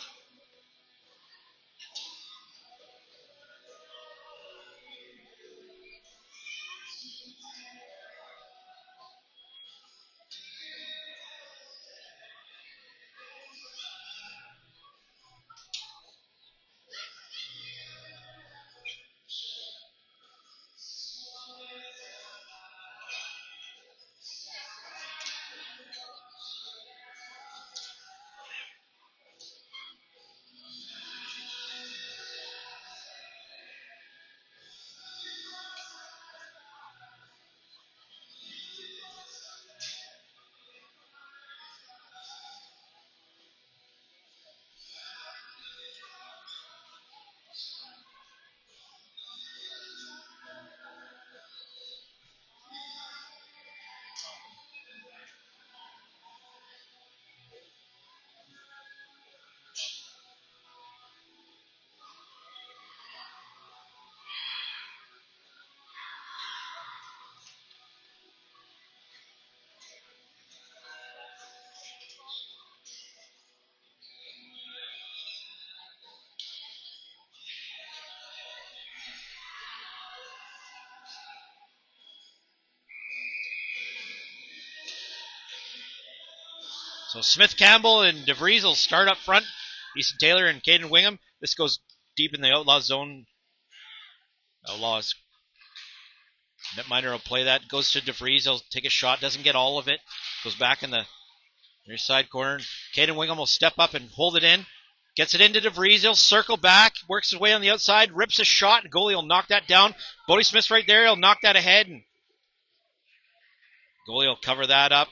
So Smith Campbell and DeVries will start up front. Easton Taylor and Caden Wingham. This goes deep in the Outlaws zone. Outlaws. Netminer will play that. Goes to DeVries. He'll take a shot. Doesn't get all of it. Goes back in the near side corner. Caden Wingham will step up and hold it in. Gets it into DeVries. He'll circle back. Works his way on the outside. Rips a shot. And goalie will knock that down. Bodie Smith's right there. He'll knock that ahead. And goalie will cover that up.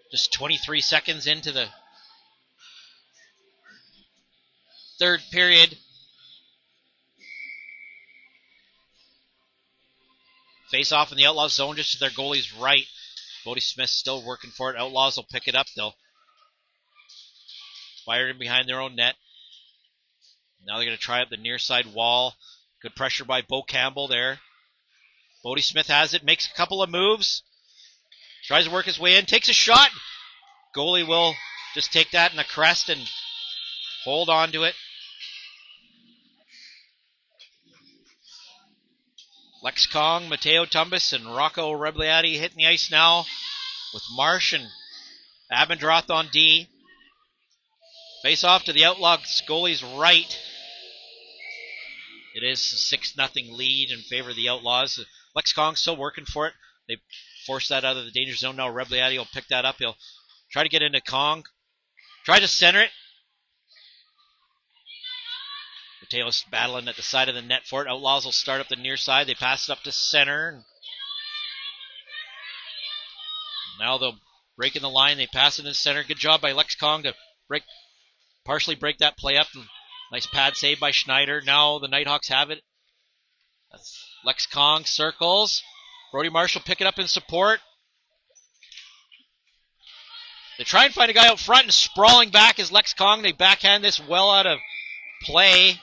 Just 23 seconds into the third period. Face off in the Outlaws zone just to their goalie's right. Bodie Smith still working for it. Outlaws will pick it up. They'll fire it behind their own net. Now they're going to try up the near side wall. Good pressure by Bo Campbell there. Bodie Smith has it. Makes a couple of moves. Tries to work his way in. Takes a shot. Goalie will just take that in the crest and hold on to it. Lex Kong, Mateo Tumbas, and Rocco Rebliati hitting the ice now with Marsh and Abendroth on D. Face off to the Outlaws goalie's right. It is a 6-0 lead in favor of the Outlaws. Lex Kong still working for it. They force that out of the danger zone now. Rebliati will pick that up. He'll try to get into Kong. Try to center it. Mateo's battling at the side of the net for it. Outlaws will start up the near side. They pass it up to center. Now they'll break in the line. They pass it in center. Good job by Lex Kong to partially break that play up. Nice pad save by Schneider. Now the Nighthawks have it. That's Lex Kong circles. Brody Marshall pick it up in support. They try and find a guy out front, and sprawling back is Lex Kong. They backhand this well out of play.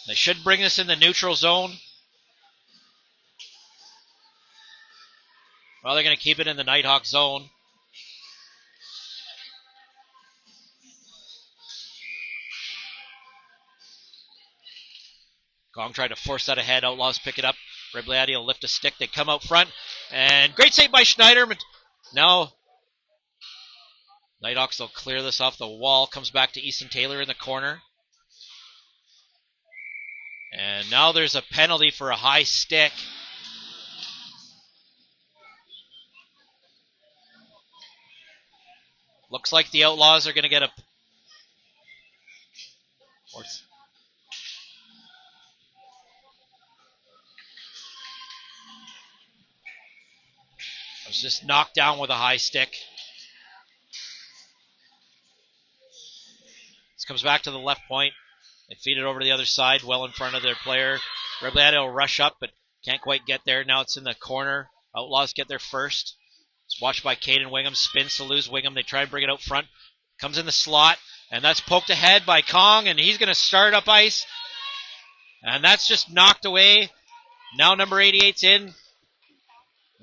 They should bring this in the neutral zone. Well, they're going to keep it in the Nighthawk zone. Kong tried to force that ahead. Outlaws pick it up. Rebliati will lift a stick. They come out front. And great save by Schneider. Now, Nighthawks will clear this off the wall. Comes back to Easton Taylor in the corner. And now there's a penalty for a high stick. Looks like the Outlaws are going to get a... I was just knocked down with a high stick. This comes back to the left point. They feed it over to the other side, well in front of their player. Rebliati will rush up, but can't quite get there. Now it's in the corner. Outlaws get there first. It's watched by Caden Wingham. Spins to lose Wingham. They try and bring it out front. Comes in the slot, and that's poked ahead by Kong, and he's going to start up ice. And that's just knocked away. Now number 88's in.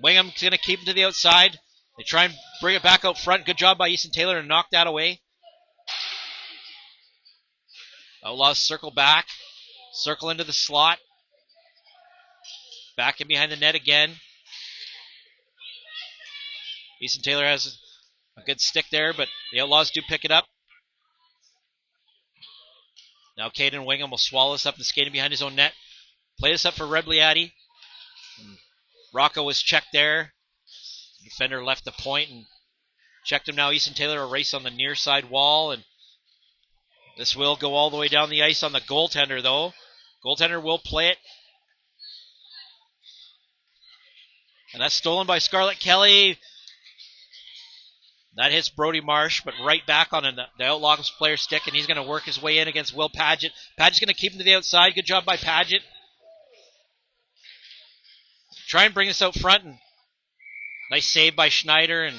Wingham's going to keep him to the outside. They try and bring it back out front. Good job by Easton Taylor to knock that away. Outlaws circle back. Circle into the slot. Back in behind the net again. Easton Taylor has a good stick there, but the Outlaws do pick it up. Now Caden Wingham will swallow this up and skate behind his own net. Play this up for Rebliati. Rocco was checked there. The defender left the point and checked him now. Easton Taylor a race on the near side wall, and this will go all the way down the ice on the goaltender, though. Goaltender will play it. And that's stolen by Scarlett Kelly. That hits Brody Marsh, but right back on the Outlaws player stick, and he's going to work his way in against Will Padgett. Padgett's going to keep him to the outside. Good job by Padgett. Try and bring this out front, and nice save by Schneider, and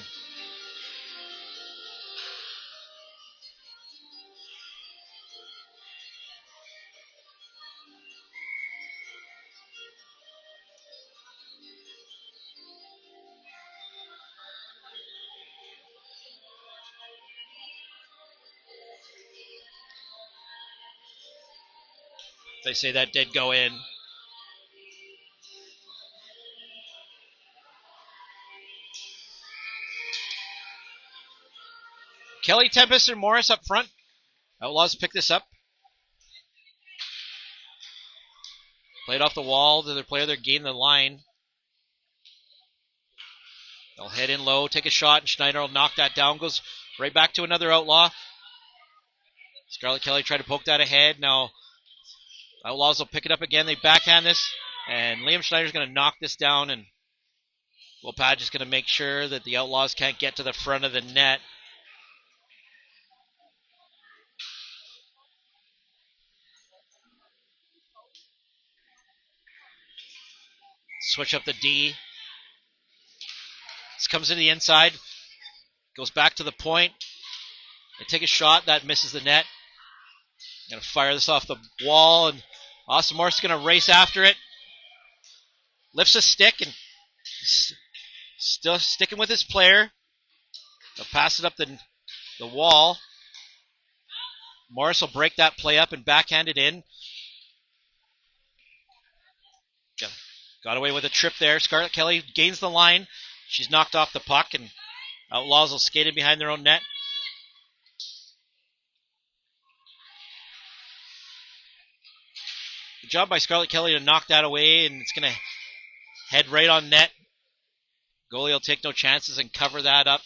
They say that did go in. Kelly, Tempest, and Morris up front. Outlaws pick this up. Played off the wall to their player. They're gaining the line. They'll head in low, take a shot, and Schneider will knock that down. Goes right back to another Outlaw. Scarlett Kelly tried to poke that ahead. Now Outlaws will pick it up again. They backhand this, and Liam Schneider's going to knock this down, and Will Padge is going to make sure that the Outlaws can't get to the front of the net. Switch up the D. This comes to the inside. Goes back to the point. They take a shot. That misses the net. Going to fire this off the wall, and Austin Morris is going to race after it. Lifts a stick and still sticking with his player. They'll pass it up the wall. Morris will break that play up and backhand it in. Got away with a trip there. Scarlett Kelly gains the line. She's knocked off the puck, and Outlaws will skate in behind their own net. Good job by Scarlett Kelly to knock that away, and it's going to head right on net. Goalie will take no chances and cover that up.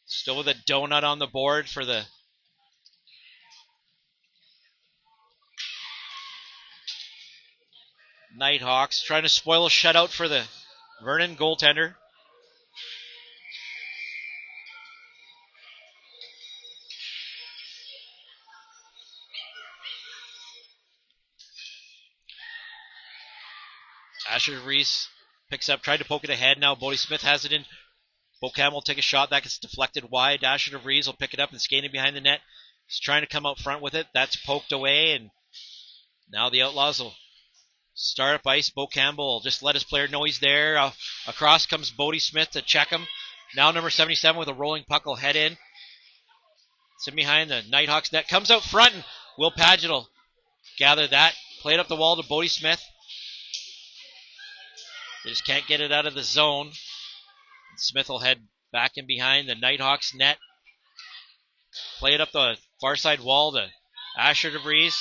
Still with a donut on the board for the Nighthawks. Trying to spoil a shutout for the Vernon goaltender. Asher Reese picks up, tried to poke it ahead. Now Bodie Smith has it in. Bocam will take a shot. That gets deflected wide. Asher DeVries will pick it up and skate in behind the net. He's trying to come out front with it. That's poked away, and now the Outlaws will start up ice. Bo Campbell will just let his player know he's there. Across comes Bodie Smith to check him. Now number 77 with a rolling puck will head in. It's in behind the Nighthawks net. Comes out front, and Will Padgett will gather that. Play it up the wall to Bodie Smith. They just can't get it out of the zone. Smith will head back in behind the Nighthawks net. Play it up the far side wall to Asher DeVries.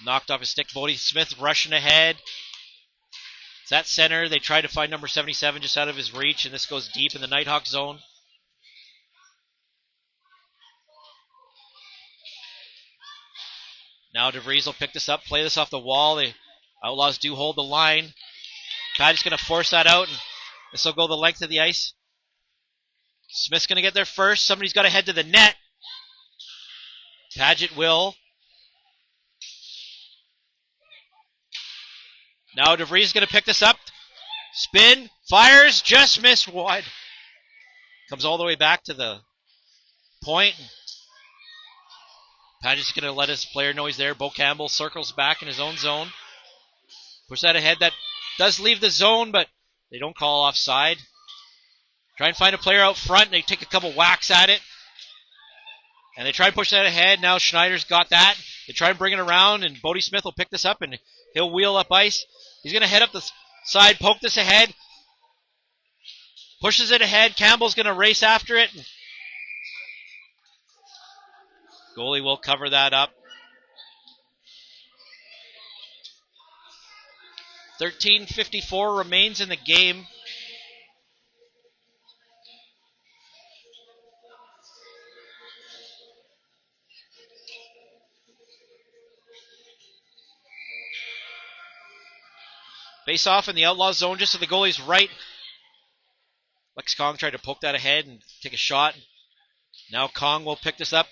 Knocked off his stick. Bodie Smith rushing ahead. It's at center. They try to find number 77 just out of his reach, and this goes deep in the Nighthawk zone. Now DeVries will pick this up, play this off the wall. The Outlaws do hold the line. Padgett's going to force that out, and this will go the length of the ice. Smith's going to get there first. Somebody's got to head to the net. Padgett will. Now DeVries is going to pick this up. Spin, fires, just missed wide. Comes all the way back to the point. Padgett's going to let his player know he's there. Bo Campbell circles back in his own zone. Push that ahead. That does leave the zone, but they don't call offside. Try and find a player out front, and they take a couple whacks at it. And they try and push that ahead. Now Schneider's got that. They try and bring it around, and Bodie Smith will pick this up, and he'll wheel up ice. He's going to head up the side, poke this ahead. Pushes it ahead. Campbell's going to race after it. Goalie will cover that up. 13:54 remains in the game. Face off in the Outlaw zone just to the goalie's right. Lex Kong tried to poke that ahead and take a shot. Now Kong will pick this up.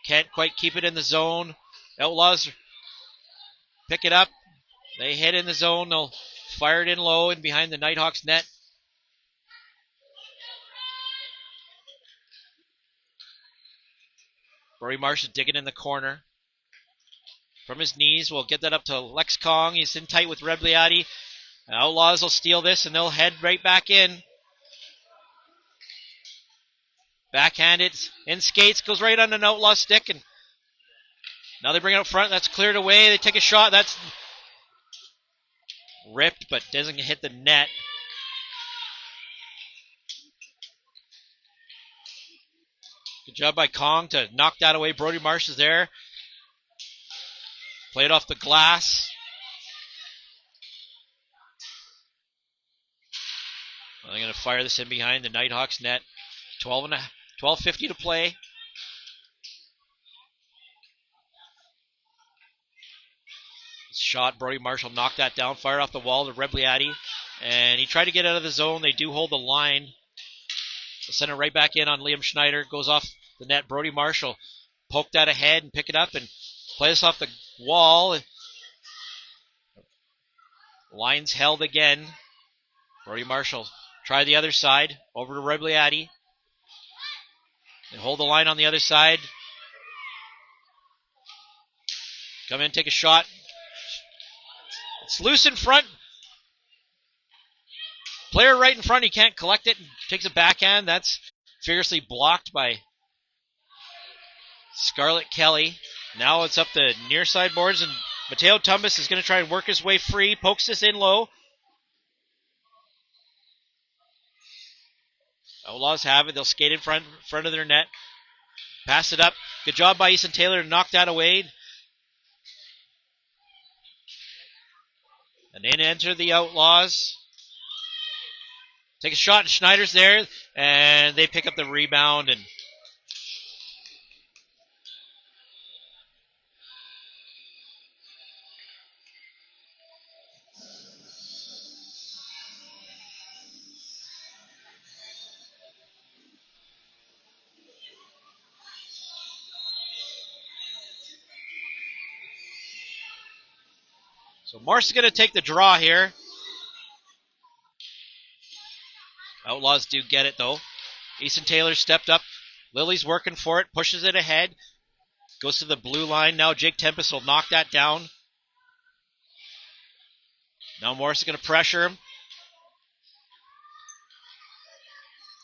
Can't quite keep it in the zone. Outlaws pick it up. They hit in the zone. They'll fire it in low and behind the Nighthawks net. Rory Marsh is digging in the corner. From his knees, we'll get that up to Lex Kong. He's in tight with Rebliati. Outlaws will steal this, and they'll head right back in. Backhanded, in skates, goes right on an Outlaw stick, and Now they bring it up front. That's cleared away. They take a shot. That's ripped, but doesn't hit the net. Good job by Kong to knock that away. Brody Marsh is there. Play it off the glass. Well, they're going to fire this in behind the Nighthawks net. 12:50 to play. Shot. Brody Marshall knocked that down. Fired off the wall to Rebliati. And he tried to get out of the zone. They do hold the line. They'll send it right back in on Liam Schneider. Goes off the net. Brody Marshall poke that ahead and pick it up and play this off the wall. Line's held again. Brody Marshall try the other side. Over to Rebliati. They hold the line on the other side. Come in, take a shot. It's loose in front. Player right in front, he can't collect it. Takes a backhand. That's fiercely blocked by Scarlett Kelly. Now it's up the near side boards, and Mateo Tumbas is going to try and work his way free. Pokes this in low. Outlaws have it. They'll skate in front of their net. Pass it up. Good job by Easton Taylor to knock that away. And in enter the Outlaws. Take a shot, and Schneider's there, and they pick up the rebound. And so Morse is going to take the draw here. Outlaws do get it, though. Easton Taylor stepped up. Lily's working for it, pushes it ahead. Goes to the blue line. Now Jake Tempest will knock that down. Now Morris is going to pressure him.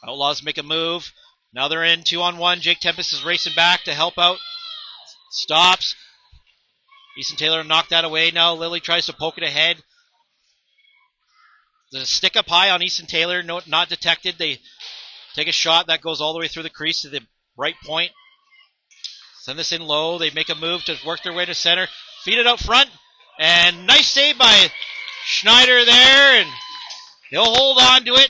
Outlaws make a move. Now they're in 2-on-1. Jake Tempest is racing back to help out. Stops. Easton Taylor knocked that away. Now Lily tries to poke it ahead. There's a stick up high on Easton Taylor. No, not detected. They take a shot. That goes all the way through the crease to the right point. Send this in low. They make a move to work their way to center. Feed it out front. And nice save by Schneider there. And he'll hold on to it.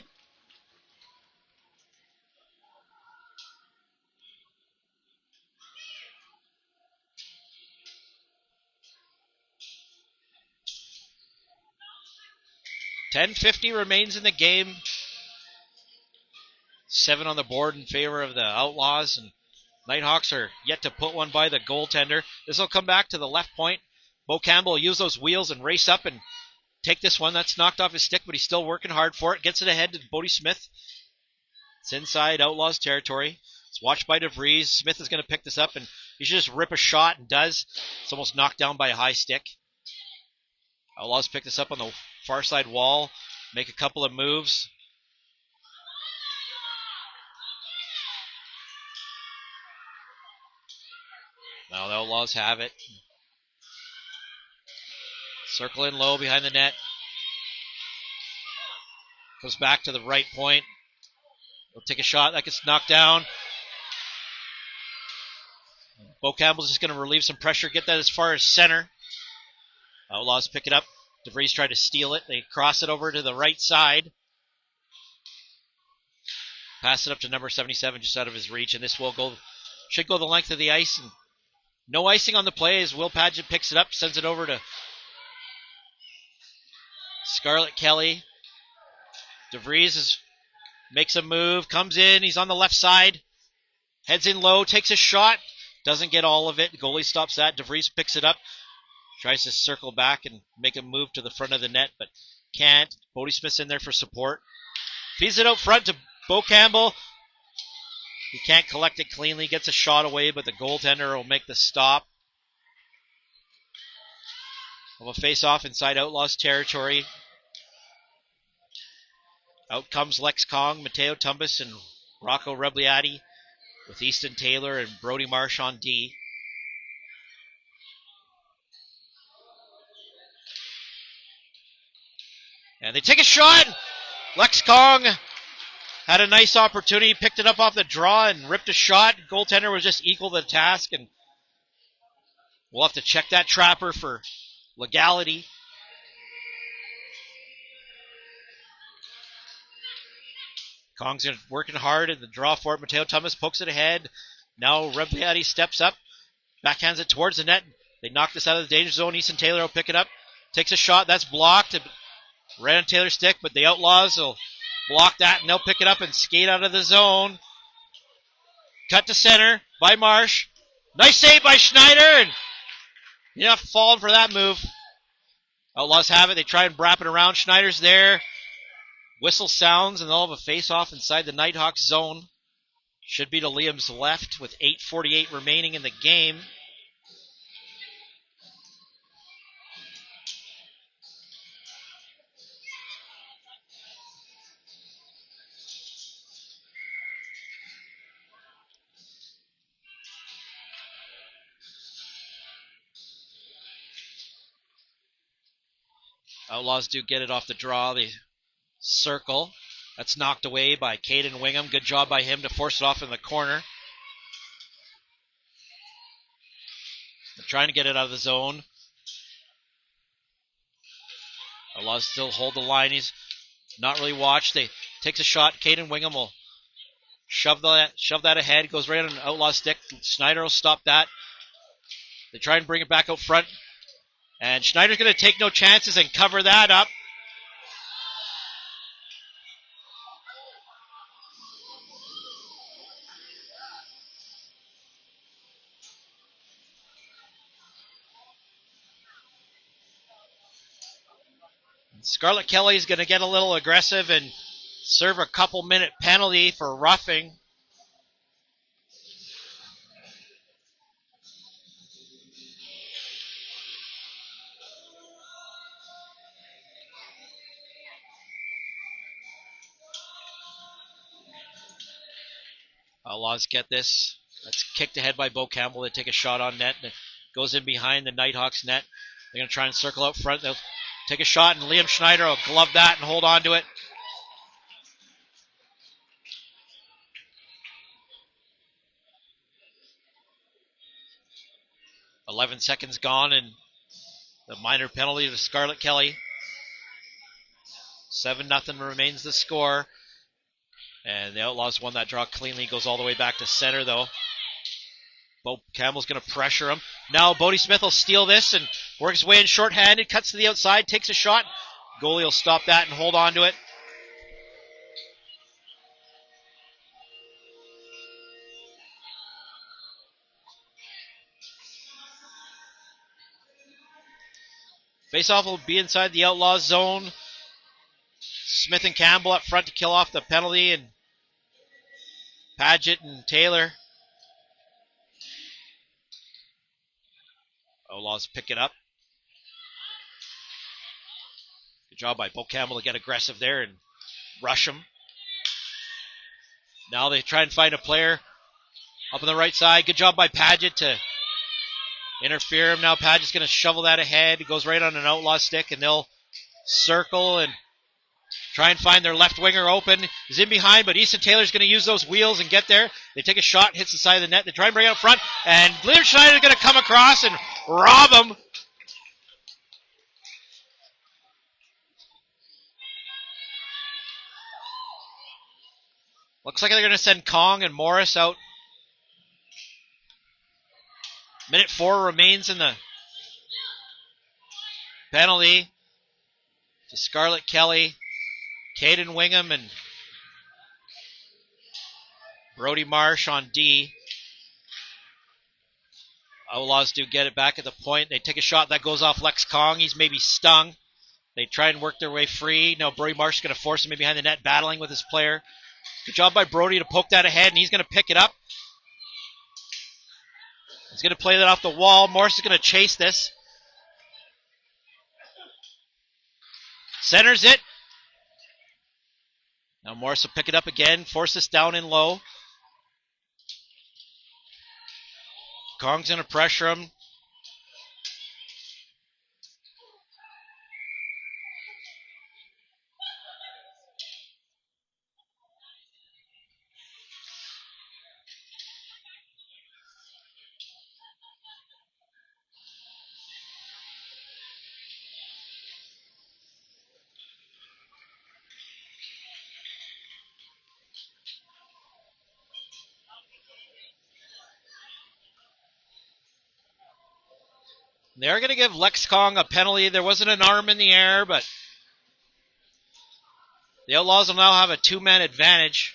$10.50 remains in the game. 7 on the board in favor of the Outlaws, and Nighthawks are yet to put one by the goaltender. This will come back to the left point. Bo Campbell will use those wheels and race up and take this one. That's knocked off his stick, but he's still working hard for it. Gets it ahead to Bodie Smith. It's inside Outlaws territory. It's watched by DeVries. Smith is going to pick this up, and he should just rip a shot, and does. It's almost knocked down by a high stick. Outlaws pick this up on the far side wall, make a couple of moves. Now the Outlaws have it. Circle in low behind the net. Goes back to the right point. They'll take a shot. That gets knocked down. Bo Campbell's just going to relieve some pressure, get that as far as center. Outlaws pick it up. DeVries tried to steal it. They cross it over to the right side. Pass it up to number 77, just out of his reach, and this should go the length of the ice. And no icing on the play as Will Padgett picks it up, sends it over to Scarlett Kelly. DeVries makes a move, comes in, he's on the left side, heads in low, takes a shot, doesn't get all of it. The goalie stops that. DeVries picks it up. Tries to circle back and make a move to the front of the net, but can't. Bodie Smith's in there for support. Feeds it out front to Bo Campbell. He can't collect it cleanly. Gets a shot away, but the goaltender will make the stop. We'll face off inside Outlaws territory. Out comes Lex Kong, Mateo Tumbas, and Rocco Rebliati with Easton Taylor and Brody Marsh on D. And they take a shot. Lex Kong had a nice opportunity, picked it up off the draw and ripped a shot. Goaltender was just equal to the task, and we'll have to check that trapper for legality. Kong's working hard at the draw for it. Mateo Thomas pokes it ahead. Now Rempiatti steps up, backhands it towards the net. They knock this out of the danger zone. Easton Taylor will pick it up. Takes a shot. That's blocked. Right on Taylor's stick, but the Outlaws will block that, and they'll pick it up and skate out of the zone. Cut to center by Marsh. Nice save by Schneider, and you're not falling for that move. Outlaws have it. They try and wrap it around. Schneider's there. Whistle sounds, and they'll have a face-off inside the Nighthawks zone. Should be to Liam's left with 8:48 remaining in the game. Outlaws do get it off the draw. They circle. That's knocked away by Caden Wingham. Good job by him to force it off in the corner. They're trying to get it out of the zone. Outlaws still hold the line. He's not really watched. They takes a shot. Caden Wingham will shove that ahead. Goes right on an Outlaw stick. Schneider will stop that. They try and bring it back out front. And Schneider's going to take no chances and cover that up. Scarlett Kelly's going to get a little aggressive and serve a couple-minute penalty for roughing. Outlaws get this. That's kicked ahead by Bo Campbell. They take a shot on net. And it goes in behind the Nighthawks net. They're going to try and circle out front. They'll take a shot, and Liam Schneider will glove that and hold on to it. .11 seconds gone, and the minor penalty to Scarlett Kelly. 7-0 remains the score. And the Outlaws won that draw cleanly. Goes all the way back to center, though. Bo Campbell's going to pressure him. Now Bodie Smith will steal this and work his way in shorthanded. Cuts to the outside, takes a shot. Goalie will stop that and hold on to it. Faceoff will be inside the Outlaws zone. Smith and Campbell up front to kill off the penalty, and Paget and Taylor. Outlaws pick it up. Good job by Bo Campbell to get aggressive there and rush him. Now they try and find a player up on the right side. Good job by Paget to interfere him. Now Paget's going to shovel that ahead. It goes right on an Outlaw stick, and they'll circle and try and find their left winger open. He's in behind, but Easton Taylor's going to use those wheels and get there. They take a shot, hits the side of the net. They try and bring it up front, and Liam Schneider's going to come across and rob him. Looks like they're going to send Kong and Morris out. Minute 4 remains in the penalty to Scarlett Kelly, Caden Wingham, and Brody Marsh on D. Outlaws do get it back at the point. They take a shot. That goes off Lex Kong. He's maybe stung. They try and work their way free. Now Brody Marsh is going to force him in behind the net, battling with his player. Good job by Brody to poke that ahead, and he's going to pick it up. He's going to play that off the wall. Morris is going to chase this. Centers it. Now Morris will pick it up again, force this down in low. Kong's going to pressure him. They're going to give Lex Kong a penalty. There wasn't an arm in the air, but the Outlaws will now have a 2-man advantage.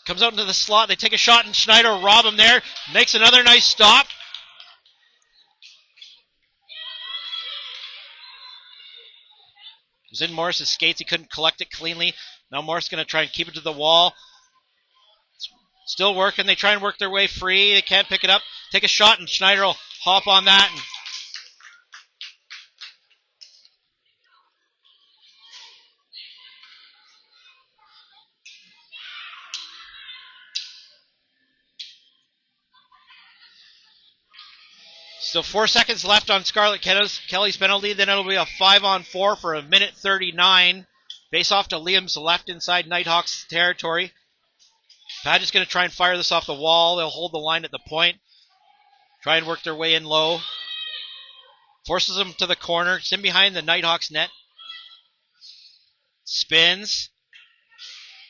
Comes out into the slot. They take a shot, and Schneider will rob him there. Makes another nice stop. It was in Morris's skates. He couldn't collect it cleanly. Now Morris is going to try and keep it to the wall. Still working. They try and work their way free. They can't pick it up. Take a shot, and Schneider will hop on that. And still 4 seconds left on Scarlett Kelly's penalty. Then it'll be a 5-on-4 for a minute 39. Face off to Liam's left inside Nighthawks territory. Padgett's going to try and fire this off the wall. They'll hold the line at the point. Try and work their way in low. Forces them to the corner. It's in behind the Nighthawks net. Spins.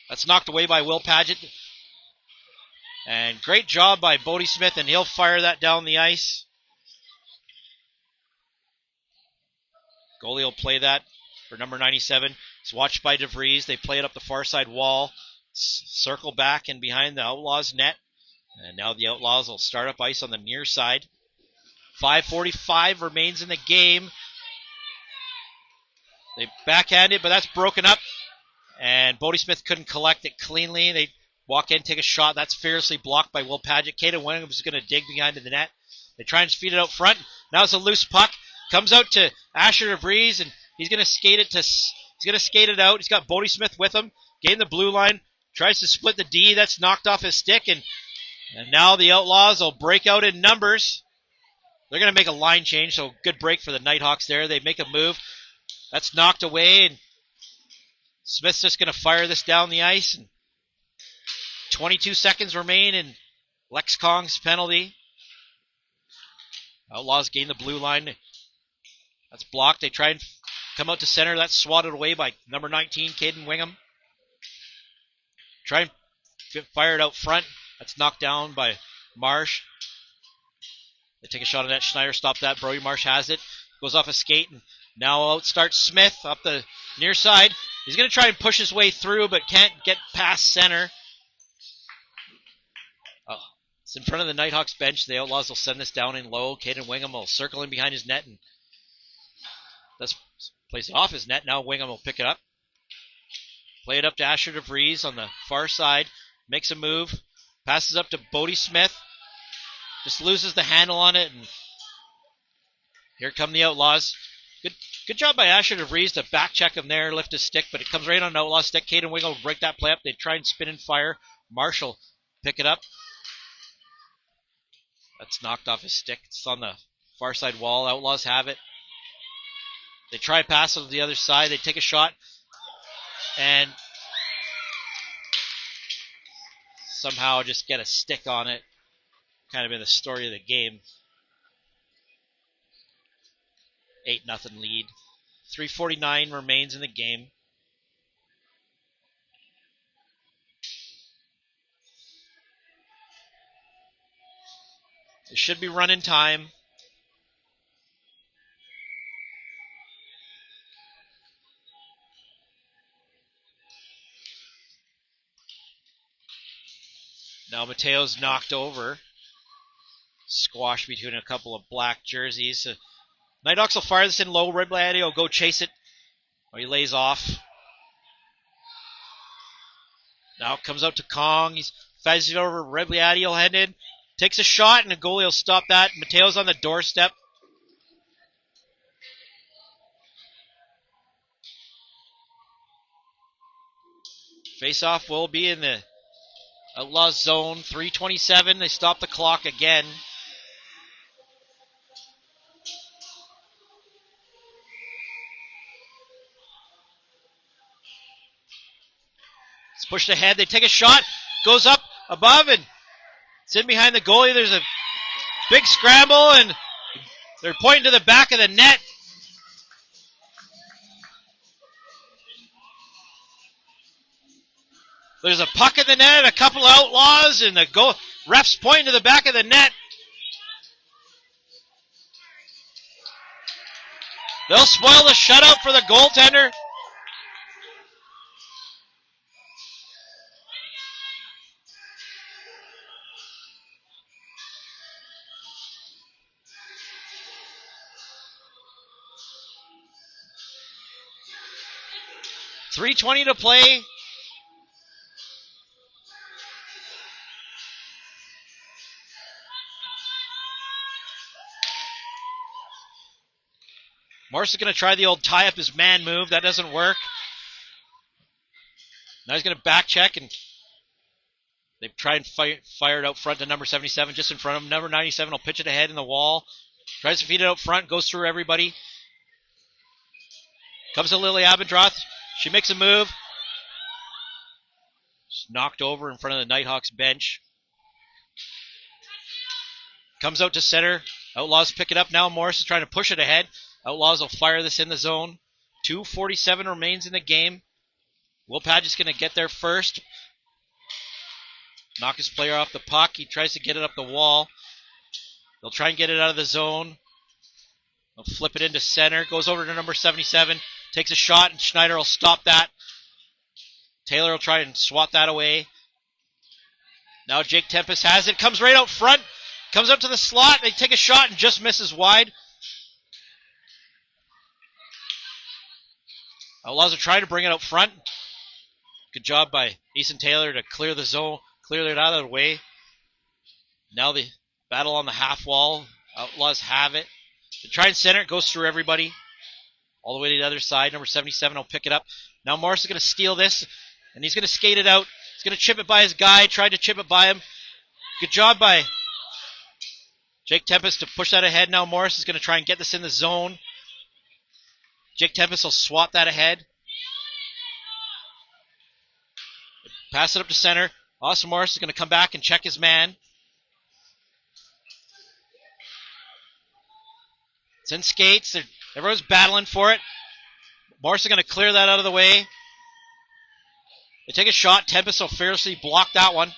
That's knocked away by Will Padgett. And great job by Bodie Smith, and he'll fire that down the ice. Goalie will play that for number 97. It's watched by DeVries. They play it up the far side wall. Circle back and behind the Outlaws net. And now the Outlaws will start up ice on the near side. 5:45 remains in the game. They backhand it, but that's broken up. And Bodie Smith couldn't collect it cleanly. They walk in, take a shot. That's fiercely blocked by Will Padgett. Caden Wingham is going to dig behind the net. They try and feed it out front. Now it's a loose puck. Comes out to Asher DeVries, and he's going to skate it out. He's got Bodie Smith with him. Gain the blue line. Tries to split the D. That's knocked off his stick, and now the Outlaws will break out in numbers. They're going to make a line change, so good break for the Nighthawks there. They make a move. That's knocked away, and Smith's just going to fire this down the ice. And 22 seconds remain in Lex Kong's penalty. Outlaws gain the blue line. That's blocked. They try and come out to center. That's swatted away by number 19, Caden Wingham. Try and fire it out front. That's knocked down by Marsh. They take a shot at that. Schneider stops that. Brody Marsh has it. Goes off a skate, and now out starts Smith up the near side. He's going to try and push his way through, but can't get past center. It's in front of the Nighthawks bench. The Outlaws will send this down in low. Caden Wingham will circle in behind his net, and that's place it off his net. Now Wingham will pick it up. Play it up to Asher DeVries on the far side. Makes a move. Passes up to Bodie Smith. Just loses the handle on it, and here come the Outlaws. Good job by Asher DeVries to back check him there, lift his stick, but it comes right on the Outlaws stick. Caden Wingham will break that play up. They try and spin and fire. Marshall pick it up. That's knocked off his stick. It's on the far side wall. Outlaws have it. They try pass it to the other side. They take a shot. And somehow just get a stick on it. Kind of been the story of the game. 8-0 lead. 3:49 remains in the game. It should be running time. Now Mateo's knocked over. Squash between a couple of black jerseys. Nighthawks will fire this in low. Red Lady will go chase it. He lays off. Now it comes out to Kong. He's fazes it over. Red Lady will head in. Takes a shot, and the goalie will stop that. Mateo's on the doorstep. Face-off will be in the Outlaws zone. 3:27. They stop the clock again. It's pushed ahead. They take a shot. Goes up above, and it's in behind the goalie. There's a Big scramble, and they're pointing to the back of the net. There's a puck in the net, a couple of Outlaws, and the refs pointing to the back of the net. They'll spoil the shutout for the goaltender. .320 to play. Morris is going to try the old tie up his man move. That doesn't work. Now he's going to back check, and they try and fire it out front to number 77, just in front of him. Number 97 will pitch it ahead in the wall. Tries to feed it out front, goes through everybody. Comes to Lily Abendroth. She makes a move. Just knocked over in front of the Nighthawks bench. Comes out to center. Outlaws pick it up now. Morris is trying to push it ahead. Outlaws will fire this in the zone. 2:47 remains in the game. Will Padgett's going to get there first. Knock his player off the puck. He tries to get it up the wall. They'll try and get it out of the zone. They'll flip it into center. Goes over to number 77. Takes a shot, and Schneider will stop that. Taylor will try and swat that away. Now Jake Tempest has it. Comes right out front. Comes up to the slot. They take a shot and just misses wide. Outlaws are trying to bring it out front. Good job by Easton Taylor to clear the zone, clear it out of the way. Now the battle on the half wall. Outlaws have it. They try and center it, goes through everybody. All the way to the other side. Number 77 will pick it up. Now Morris is going to steal this, and he's going to skate it out. He's going to chip it by his guy. Tried to chip it by him. Good job by Jake Tempest to push that ahead. Now Morris is going to try and get this in the zone. Jake Tempest will swat that ahead. Pass it up to center. Austin Morris is going to come back and check his man. It's in skates. Everyone's battling for it. Morris is going to clear that out of the way. They take a shot. Tempest will fearlessly block that one.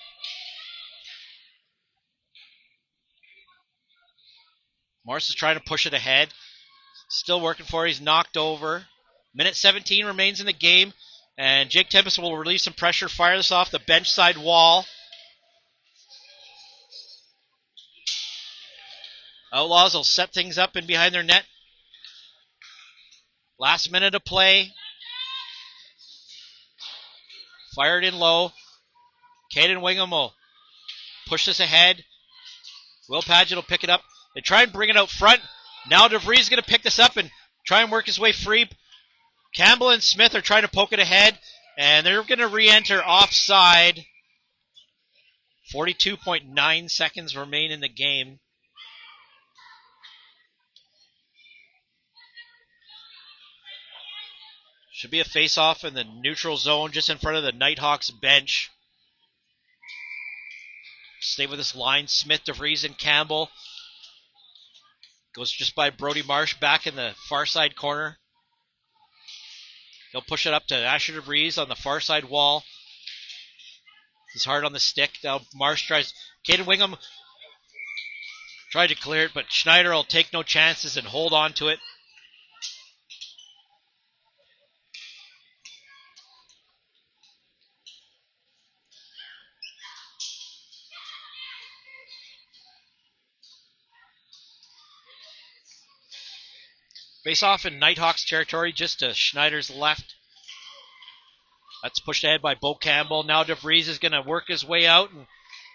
Morris is trying to push it ahead. Still working for it. He's knocked over. Minute 17 remains in the game. And Jake Tempest will release some pressure, fire this off the bench side wall. Outlaws will set things up in behind their net. Last minute of play. Fired in low. Caden Wingham will push this ahead. Will Padgett will pick it up. They try and bring it out front. Now DeVries is going to pick this up and try and work his way free. Campbell and Smith are trying to poke it ahead, and they're going to re-enter offside. 42.9 seconds remain in the game. Should be a face-off in the neutral zone just in front of the Nighthawks bench. Stay with this line. Smith, DeVries, and Campbell. Goes just by Brody Marsh back in the far side corner. He'll push it up to Asher DeVries on the far side wall. He's hard on the stick. Now Marsh tries. Caden Wingham tried to clear it, but Schneider will take no chances and hold on to it. Face off in Nighthawks territory, just to Schneider's left. That's pushed ahead by Bo Campbell. Now DeVries is going to work his way out, and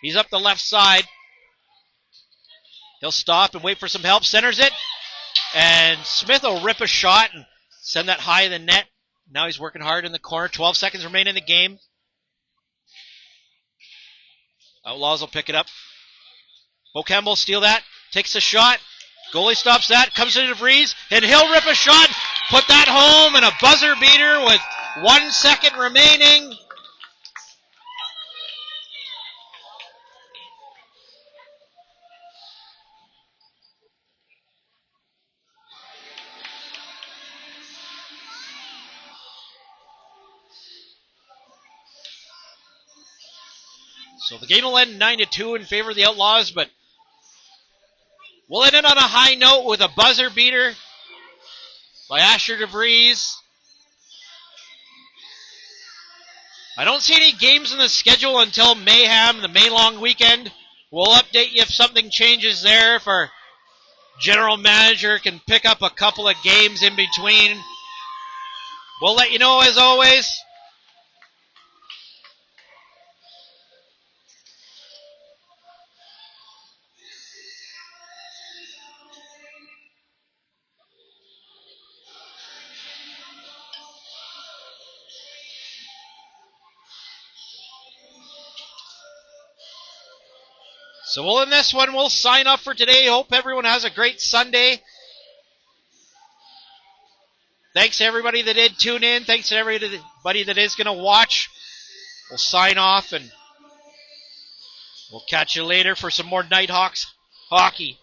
he's up the left side. He'll stop and wait for some help. Centers it, and Smith will rip a shot and send that high in the net. Now he's working hard in the corner. 12 seconds remain in the game. Outlaws will pick it up. Bo Campbell will steal that, takes a shot. Goalie stops that, comes to DeVries, and he'll rip a shot, put that home, and a buzzer beater with 1 second remaining. So the game will end 9-2 in favor of the Outlaws, but we'll end it on a high note with a buzzer beater by Asher DeVries. I don't see any games in the schedule until Mayhem, the May long weekend. We'll update you if something changes there, if our general manager can pick up a couple of games in between. We'll let you know as always. So we'll end this one. We'll sign up for today. Hope everyone has a great Sunday. Thanks to everybody that did tune in. Thanks to everybody that is going to watch. We'll sign off and we'll catch you later for some more Nighthawks hockey.